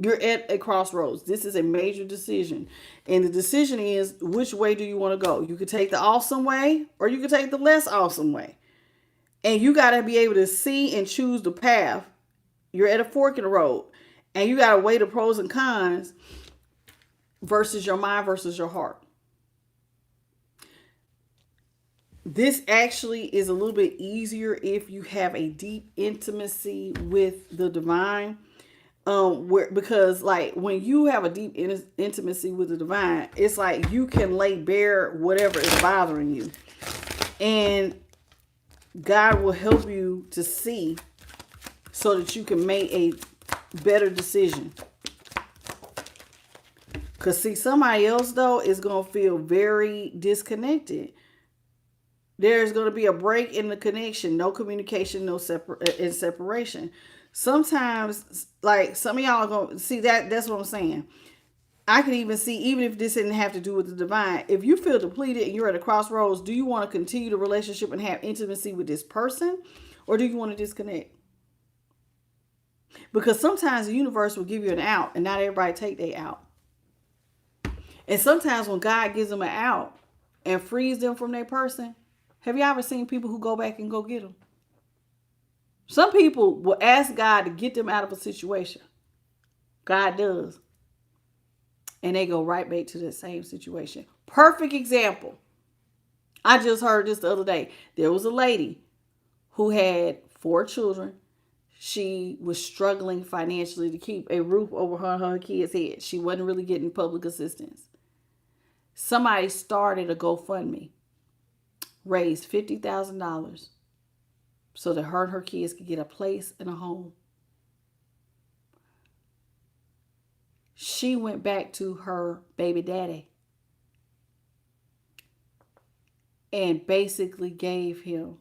you're at a crossroads. This is a major decision. And the decision is, which way do you want to go? You could take the awesome way, or you could take the less awesome way. And you got to be able to see and choose the path. You're at a fork in the road. And you got to weigh the pros and cons versus your mind versus your heart. This actually is a little bit easier if you have a deep intimacy with the divine. Because like when you have a deep intimacy with the divine, it's like you can lay bare whatever is bothering you, and God will help you to see so that you can make a better decision. Because see, somebody else though is going to feel very disconnected. There's going to be a break in the connection, no communication, no separation. Sometimes, like some of y'all are going to see that's what I'm saying. I can even see, even if this didn't have to do with the divine, if you feel depleted and you're at a crossroads, do you want to continue the relationship and have intimacy with this person, or do you want to disconnect? Because sometimes the universe will give you an out, and not everybody take their out. And sometimes when God gives them an out and frees them from their person, have you ever seen people who go back and go get them? Some people will ask God to get them out of a situation. God does. And they go right back to the same situation. Perfect example. I just heard this the other day. There was a lady who had 4 children. She was struggling financially to keep a roof over her kids' head. She wasn't really getting public assistance. Somebody started a GoFundMe, raised $50,000 so that her and her kids could get a place and a home. She went back to her baby daddy and basically gave him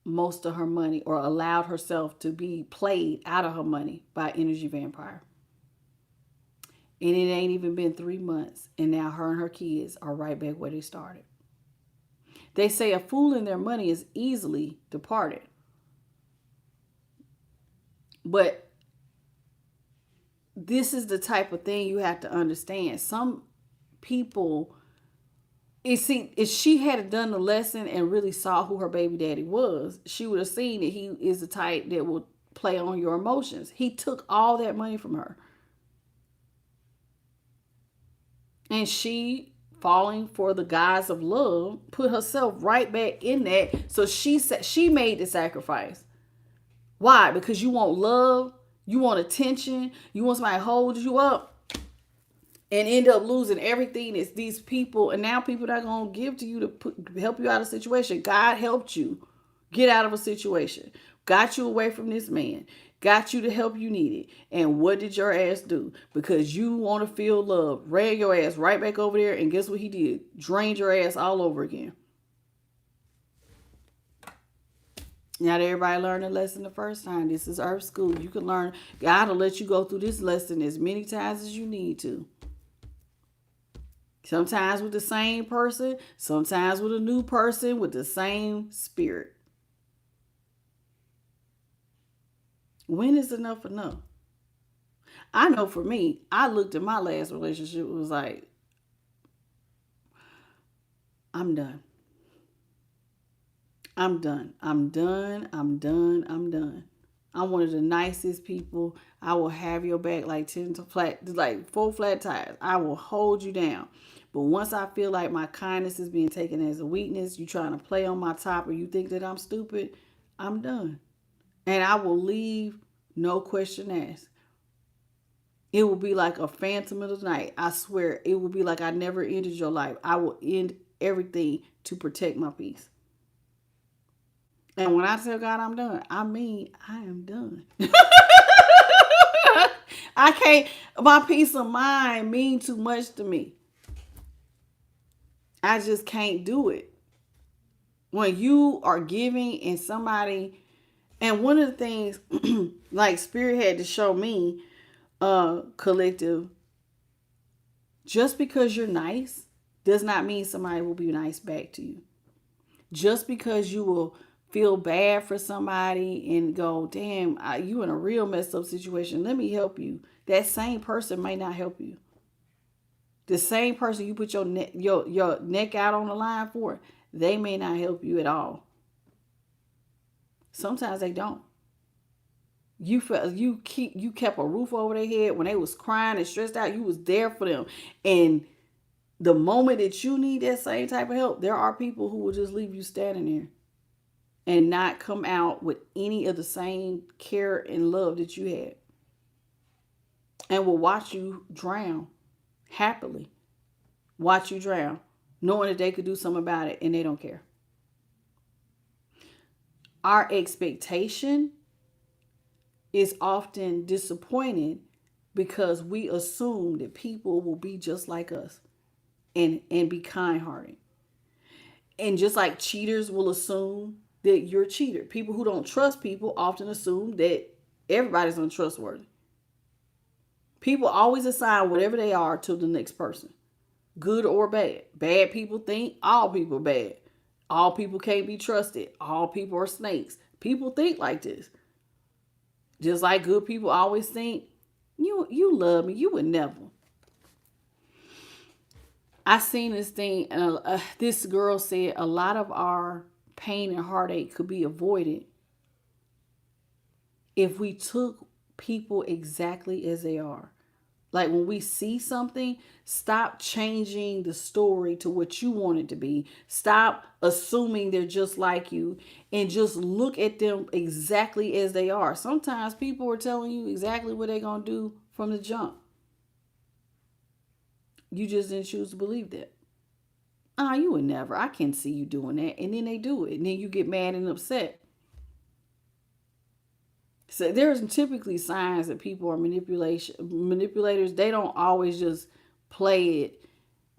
most of her money, or allowed herself to be played out of her money by energy vampire. And it ain't even been 3 months, and now her and her kids are right back where they started. They say a fool in their money is easily departed. But this is the type of thing you have to understand. Some people, if she had done the lesson and really saw who her baby daddy was, she would have seen that he is the type that will play on your emotions. He took all that money from her. And she, falling for the guise of love, put herself right back in that. So she made the sacrifice. Why? Because you want love, you want attention, you want somebody to hold you up, and end up losing everything. It's these people, and now people are going to give to you to help you out of a situation. God helped you get out of a situation, got you away from this man, got you the help you needed. And what did your ass do? Because you want to feel love, ran your ass right back over there, and guess what he did? Drained your ass all over again. Not everybody learned a lesson the first time. This is Earth School. You can learn. God will let you go through this lesson as many times as you need to. Sometimes with the same person, sometimes with a new person with the same spirit. When is enough enough? I know for me, I looked at my last relationship, it was like, I'm done. I'm done. I'm done. I'm done. I'm done. I'm one of the nicest people. I will have your back like 4 flat tires. I will hold you down. But once I feel like my kindness is being taken as a weakness, you trying to play on my top, or you think that I'm stupid, I'm done. And I will leave, no question asked. It will be like a phantom of the night. I swear, it will be like I never ended your life. I will end everything to protect my peace. And when I tell God I'm done, I mean I am done. I can't, my peace of mind mean too much to me. I just can't do it. When you are giving and somebody, and one of the things like Spirit had to show me, collective, just because you're nice does not mean somebody will be nice back to you. Just because you will feel bad for somebody and go, damn, you in a real messed up situation, let me help you. That same person might not help you. The same person you put your neck out on the line for, they may not help you at all. Sometimes they don't. You kept a roof over their head when they was crying and stressed out. You was there for them. And the moment that you need that same type of help, there are people who will just leave you standing there and not come out with any of the same care and love that you had, and will watch you drown happily. Watch you drown, knowing that they could do something about it, and they don't care. Our expectation is often disappointed because we assume that people will be just like us and be kind-hearted. And just like cheaters will assume that you're a cheater. People who don't trust people often assume that everybody's untrustworthy. People always assign whatever they are to the next person, good or bad. Bad people think all people are bad. All people can't be trusted. All people are snakes. People think like this. Just like good people always think, you love me. You would never. I seen this thing, and this girl said a lot of our pain and heartache could be avoided if we took people exactly as they are. Like when we see something, stop changing the story to what you want it to be. Stop assuming they're just like you and just look at them exactly as they are. Sometimes people are telling you exactly what they're going to do from the jump. You just didn't choose to believe that. You would never. I can't see you doing that. And then they do it. And then you get mad and upset. So there's typically signs that people are manipulators. They don't always just play it.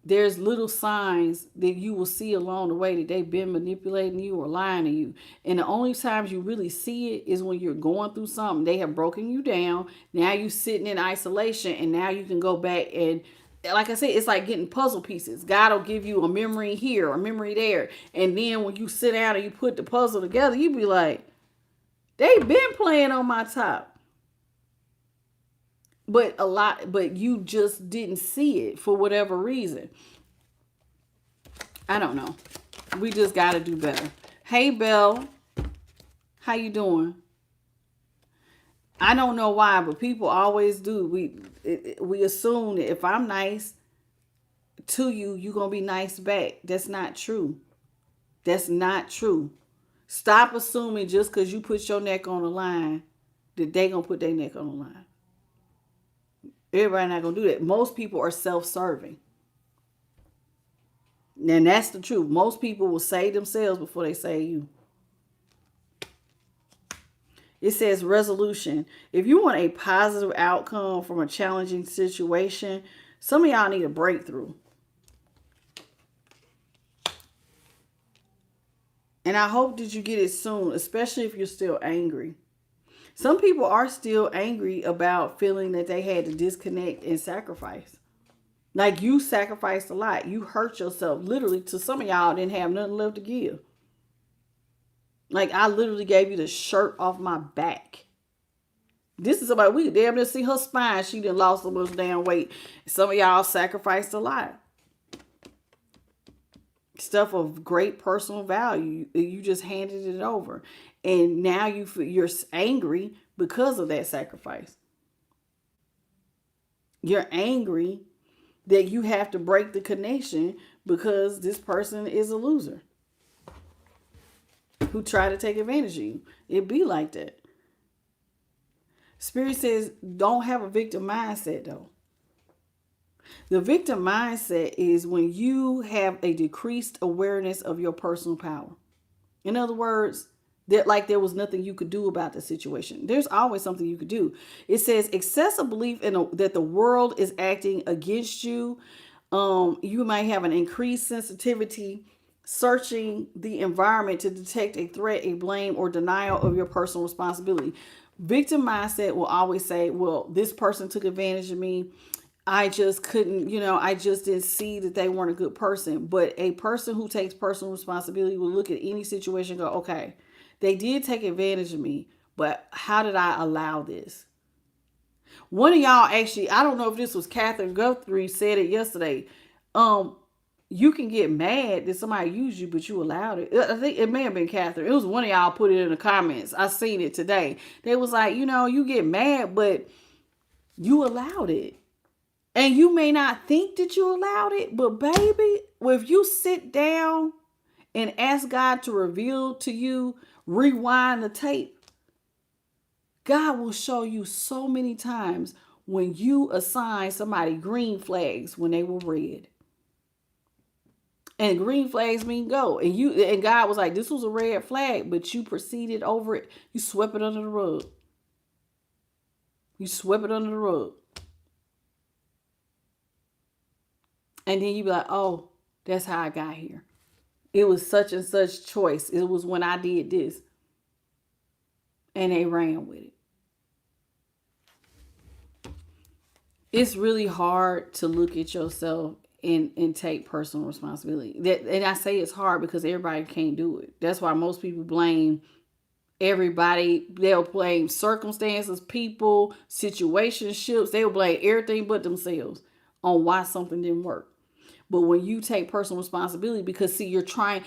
There's little signs that you will see along the way that they've been manipulating you or lying to you. And the only times you really see it is when you're going through something. They have broken you down. Now you're sitting in isolation, and now you can go back and, like I said, it's like getting puzzle pieces. God will give you a memory here, a memory there. And then when you sit down and you put the puzzle together, you be like, they've been playing on my top. But you just didn't see it for whatever reason. I don't know. We just got to do better. Hey, Belle. How you doing? I don't know why, but people always do. We assume that if I'm nice to you, you're going to be nice back. That's not true. That's not true. Stop assuming just because you put your neck on the line that they going to put their neck on the line. Everybody not going to do that. Most people are self-serving. And that's the truth. Most people will save themselves before they save you. It says resolution. If you want a positive outcome from a challenging situation, some of y'all need a breakthrough. And I hope that you get it soon, especially if you're still angry. Some people are still angry about feeling that they had to disconnect and sacrifice. Like you sacrificed a lot. You hurt yourself. Literally, to some of y'all didn't have nothing left to give. Like I literally gave you the shirt off my back. This is somebody, we could damn near see her spine. She done lost so much damn weight. Some of y'all sacrificed a lot. Stuff of great personal value. You just handed it over. And now you're angry because of that sacrifice. You're angry that you have to break the connection because this person is a loser who try to take advantage of you. It be like that. Spirit says don't have a victim mindset though. The victim mindset is when you have a decreased awareness of your personal power. In other words, that like there was nothing you could do about the situation. There's always something you could do. It says excessive belief that the world is acting against you. You might have an increased sensitivity, searching the environment to detect a threat, a blame, or denial of your personal responsibility. Victim mindset will always say, well, this person took advantage of me. I just couldn't, I just didn't see that they weren't a good person. But a person who takes personal responsibility will look at any situation and go, okay, they did take advantage of me, but how did I allow this? One of y'all actually, I don't know if this was Catherine Guthrie said it yesterday. You can get mad that somebody used you, but you allowed it. I think it may have been Catherine. It was one of y'all put it in the comments. I seen it today. They was like, you get mad, but you allowed it. And you may not think that you allowed it, but baby, if you sit down and ask God to reveal to you, rewind the tape, God will show you so many times when you assign somebody green flags when they were red. And green flags mean go. And God was like, this was a red flag, but you proceeded over it. You swept it under the rug. You swept it under the rug. And then you be like, oh, that's how I got here. It was such and such choice. It was when I did this. And they ran with it. It's really hard to look at yourself and take personal responsibility. And I say it's hard because everybody can't do it. That's why most people blame everybody. They'll blame circumstances, people, situationships. They'll blame everything but themselves on why something didn't work. But when you take personal responsibility, because see, you're trying,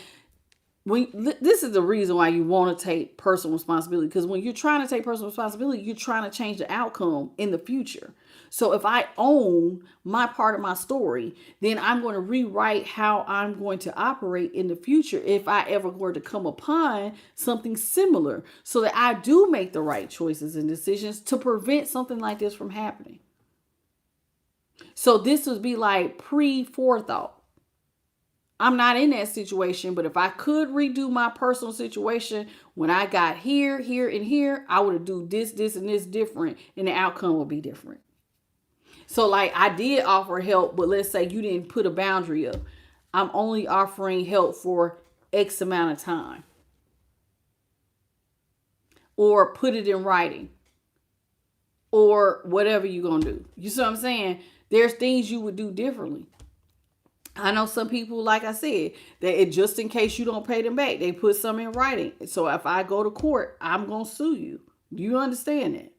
this is the reason why you want to take personal responsibility, because when you're trying to take personal responsibility, you're trying to change the outcome in the future. So if I own my part of my story, then I'm going to rewrite how I'm going to operate in the future if I ever were to come upon something similar, so that I do make the right choices and decisions to prevent something like this from happening. So this would be like pre-forethought. I'm not in that situation, but if I could redo my personal situation when I got here, here, and here, I would have do this, this, and this different, and the outcome would be different. So like I did offer help, but let's say you didn't put a boundary up. I'm only offering help for X amount of time. Or put it in writing. Or whatever you're going to do. You see what I'm saying? There's things you would do differently. I know some people, like I said, that just in case you don't pay them back, they put some in writing. So if I go to court, I'm going to sue you. Do you understand that?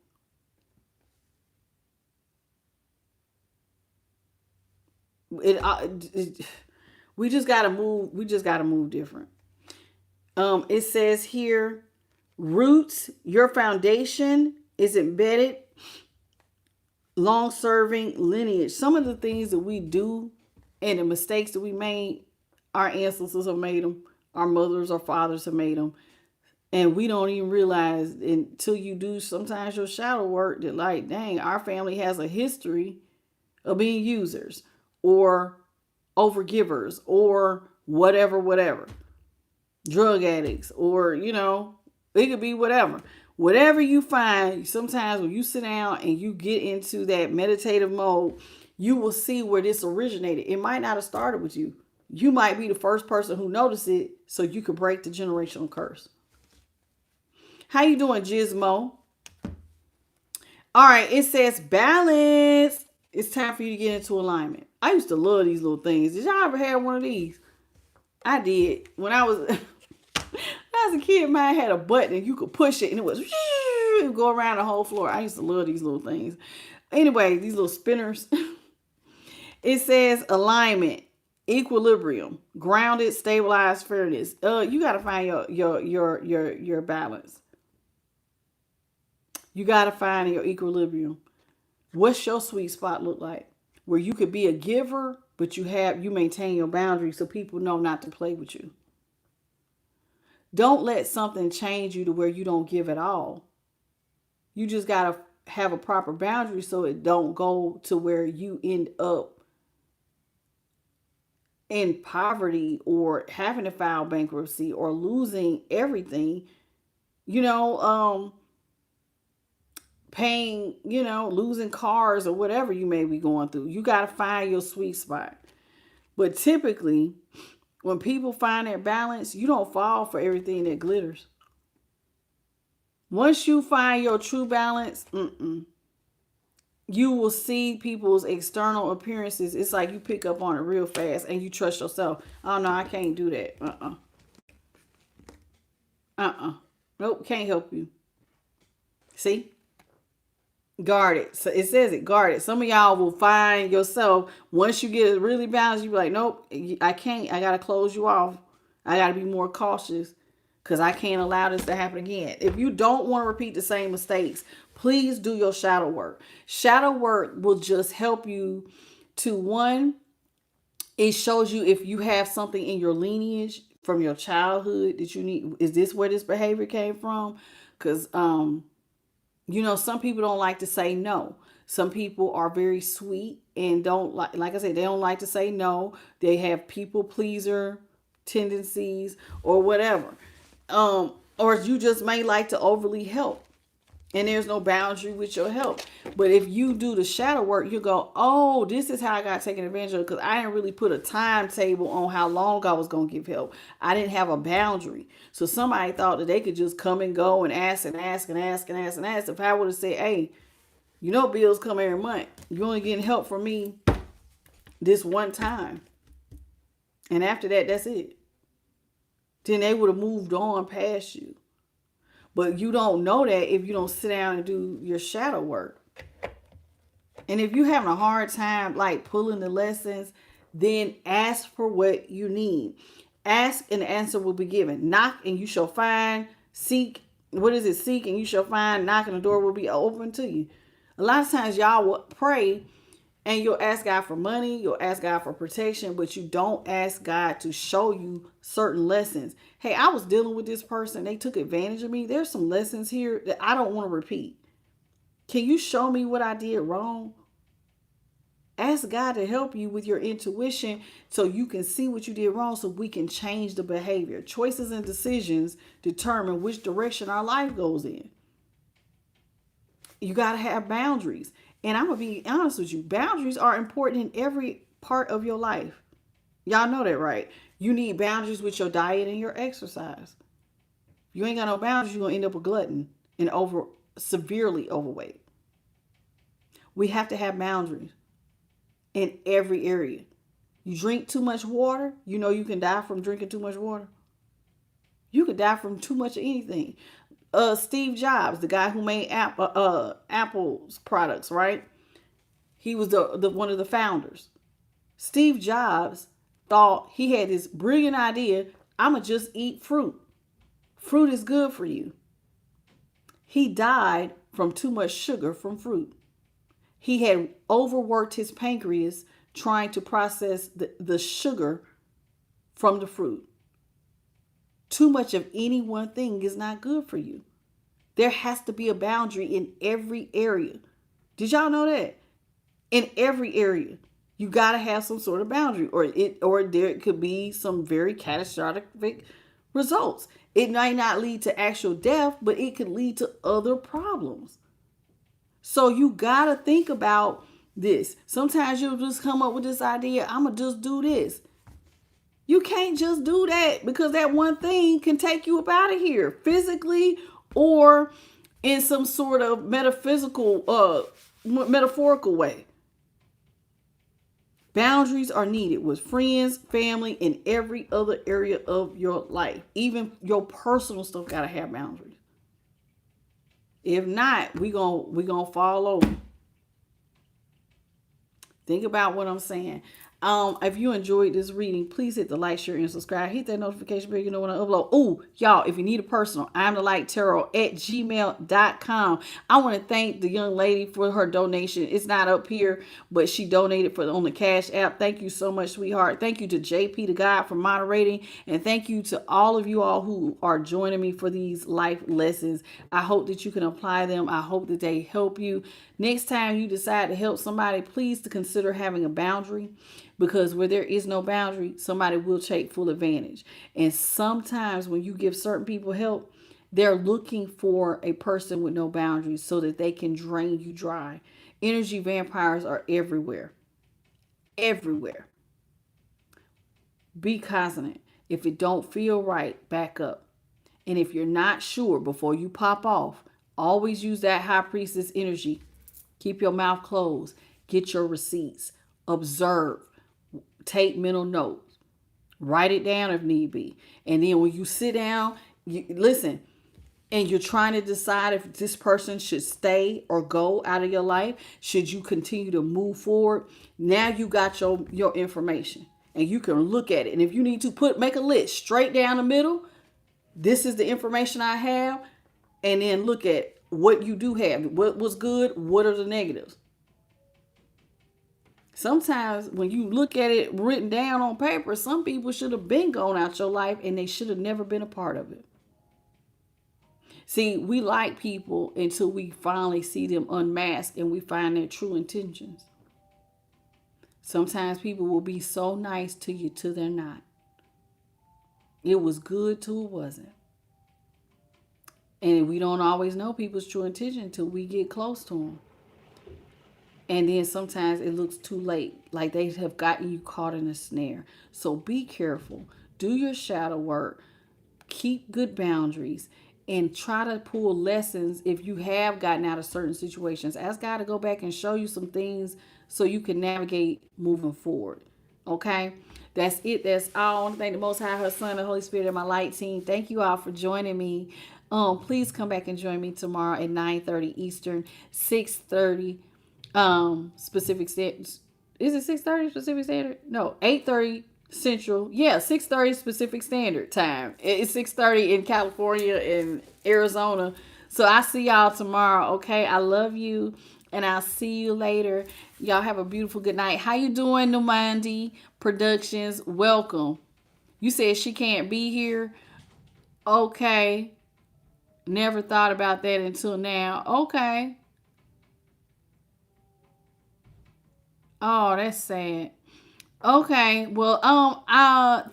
We just got to move. We just got to move different. It says here, roots, your foundation is embedded, long-serving lineage. Some of the things that we do and the mistakes that we made, our ancestors have made them. Our mothers or fathers have made them. And we don't even realize until you do sometimes your shadow work that like, dang, our family has a history of being users or overgivers or whatever. Drug addicts or, it could be whatever. Whatever you find, sometimes when you sit down and you get into that meditative mode, you will see where this originated. It might not have started with you. You might be the first person who noticed it, so you could break the generational curse. How you doing, Gizmo? All right, it says balance. It's time for you to get into alignment. I used to love these little things. Did y'all ever have one of these? I did. When I was a kid, mine had a button and you could push it and it would go around the whole floor. I used to love these little things. Anyway, these little spinners. It says alignment, equilibrium, grounded, stabilized, fairness. You got to find your balance. You got to find your equilibrium. What's your sweet spot look like? Where you could be a giver, but you maintain your boundaries so people know not to play with you. Don't let something change you to where you don't give at all. You just got to have a proper boundary so it don't go to where you end up in poverty or having to file bankruptcy or losing everything, paying, losing cars or whatever you may be going through. You got to find your sweet spot. But typically, when people find their balance, you don't fall for everything that glitters. Once you find your true balance, you will see people's external appearances. It's like you pick up on it real fast and you trust yourself. Oh, no, I can't do that. Nope, can't help you. See? Guard it. So it says it, guard it. Some of y'all will find yourself, once you get it really balanced, you be like, nope, I can't. I got to close you off. I got to be more cautious because I can't allow this to happen again. If you don't want to repeat the same mistakes, please do your shadow work. Shadow work will just help you to, one, it shows you if you have something in your lineage from your childhood that you need. Is this where this behavior came from? Because, some people don't like to say no. Some people are very sweet and don't like I said, they don't like to say no. They have people pleaser tendencies or whatever. Or you just may like to overly help and there's no boundary with your help. But if you do the shadow work, you go, oh, this is how I got taken advantage of because I didn't really put a timetable on how long I was going to give help. I didn't have a boundary. So somebody thought that they could just come and go and ask and ask and ask and ask and ask. If I would have said, hey, You know bills come every month. You only getting help from me this one time. And after that, that's it. Then they would have moved on past you. But you don't know that if you don't sit down and do your shadow work. And if you're having a hard time like pulling the lessons, then ask for what you need. Ask and the answer will be given. Knock and you shall find. Seek, what is it? Seek and you shall find. Knock and the door will be open to you. A lot of times y'all will pray and you'll ask God for money, you'll ask God for protection, but you don't ask God to show you certain lessons. Hey, I was dealing with this person. They took advantage of me. There's some lessons here that I don't want to repeat. Can you show me what I did wrong? Ask God to help you with your intuition so you can see what you did wrong so we can change the behavior. Choices and decisions determine which direction our life goes in. You got to have boundaries. And I'm going to be honest with you. Boundaries are important in every part of your life. Y'all know that, right? You need boundaries with your diet and your exercise. If you ain't got no boundaries, you're going to end up a glutton and severely overweight. We have to have boundaries in every area. You drink too much water, you know you can die from drinking too much water. You could die from too much of anything. Steve Jobs, the guy who made Apple's products, right? He was the one of the founders. Steve Jobs thought he had this brilliant idea, I'm going to just eat fruit. Fruit is good for you. He died from too much sugar from fruit. He had overworked his pancreas trying to process the sugar from the fruit. Too much of any one thing is not good for you. There has to be a boundary in every area. Did y'all know that? In every area, you got to have some sort of boundary, or there could be some very catastrophic results. It might not lead to actual death, but it could lead to other problems. So you got to think about this. Sometimes you'll just come up with this idea, I'm going to just do this. You can't just do that because that one thing can take you up out of here physically or in some sort of metaphorical way. Boundaries are needed with friends, family, and every other area of your life. Even your personal stuff got to have boundaries. If not, we gonna fall over. Think about what I'm saying. If you enjoyed this reading, please hit the like, share, and subscribe. Hit that notification bell, you know when I upload. Oh, y'all, if you need a personal, I'm the light tarot at gmail.com. I want to thank the young lady for her donation. It's not up here, but she donated on the Cash App. Thank you so much, sweetheart. Thank you to JP the God for moderating. And thank you to all of you all who are joining me for these life lessons. I hope that you can apply them. I hope that they help you. Next time you decide to help somebody, please to consider having a boundary. Because where there is no boundary, somebody will take full advantage. And sometimes when you give certain people help, they're looking for a person with no boundaries so that they can drain you dry. Energy vampires are everywhere. Everywhere. Be cognizant. If it don't feel right, back up. And if you're not sure before you pop off, always use that high priestess energy. Keep your mouth closed. Get your receipts. Observe. Take mental notes. Write it down if need be. And then when you sit down, you listen, and you're trying to decide if this person should stay or go out of your life, should you continue to move forward? Now you got your information and you can look at it. And if you need to make a list straight down the middle, this is the information I have, and then look at what you do have. What was good? What are the negatives? Sometimes when you look at it written down on paper, some people should have been gone out your life and they should have never been a part of it. See, we like people until we finally see them unmasked and we find their true intentions. Sometimes people will be so nice to you till they're not. It was good till it wasn't. And we don't always know people's true intention until we get close to them. And then sometimes it looks too late, like they have gotten you caught in a snare. So be careful. Do your shadow work. Keep good boundaries. and try to pull lessons if you have gotten out of certain situations. Ask God to go back and show you some things so you can navigate moving forward. Okay? That's it. That's all. I want to thank the Most High, her Son, the Holy Spirit, and my light team. Thank you all for joining me. Please come back and join me tomorrow at 9:30 Eastern, 6:30 specific standard. Is it 6:30 Pacific Standard? No, 8:30 Central. Yeah, 6:30 Pacific Standard Time. It's 6:30 in California and Arizona. So I see y'all tomorrow. Okay, I love you, and I'll see you later. Y'all have a beautiful good night. How you doing, Numandi Productions? Welcome. You said she can't be here. Okay. Never thought about that until now. Okay. Oh, that's sad. Okay, well,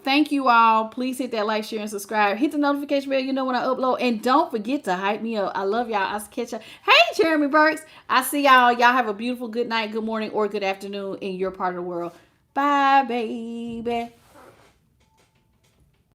thank you all. Please hit that like, share, and subscribe. Hit the notification bell, you know when I upload, and don't forget to hype me up. I love y'all. I'll catch y'all. Hey, Jeremy Burks. I see y'all. Y'all have a beautiful good night, good morning, or good afternoon in your part of the world. Bye, baby.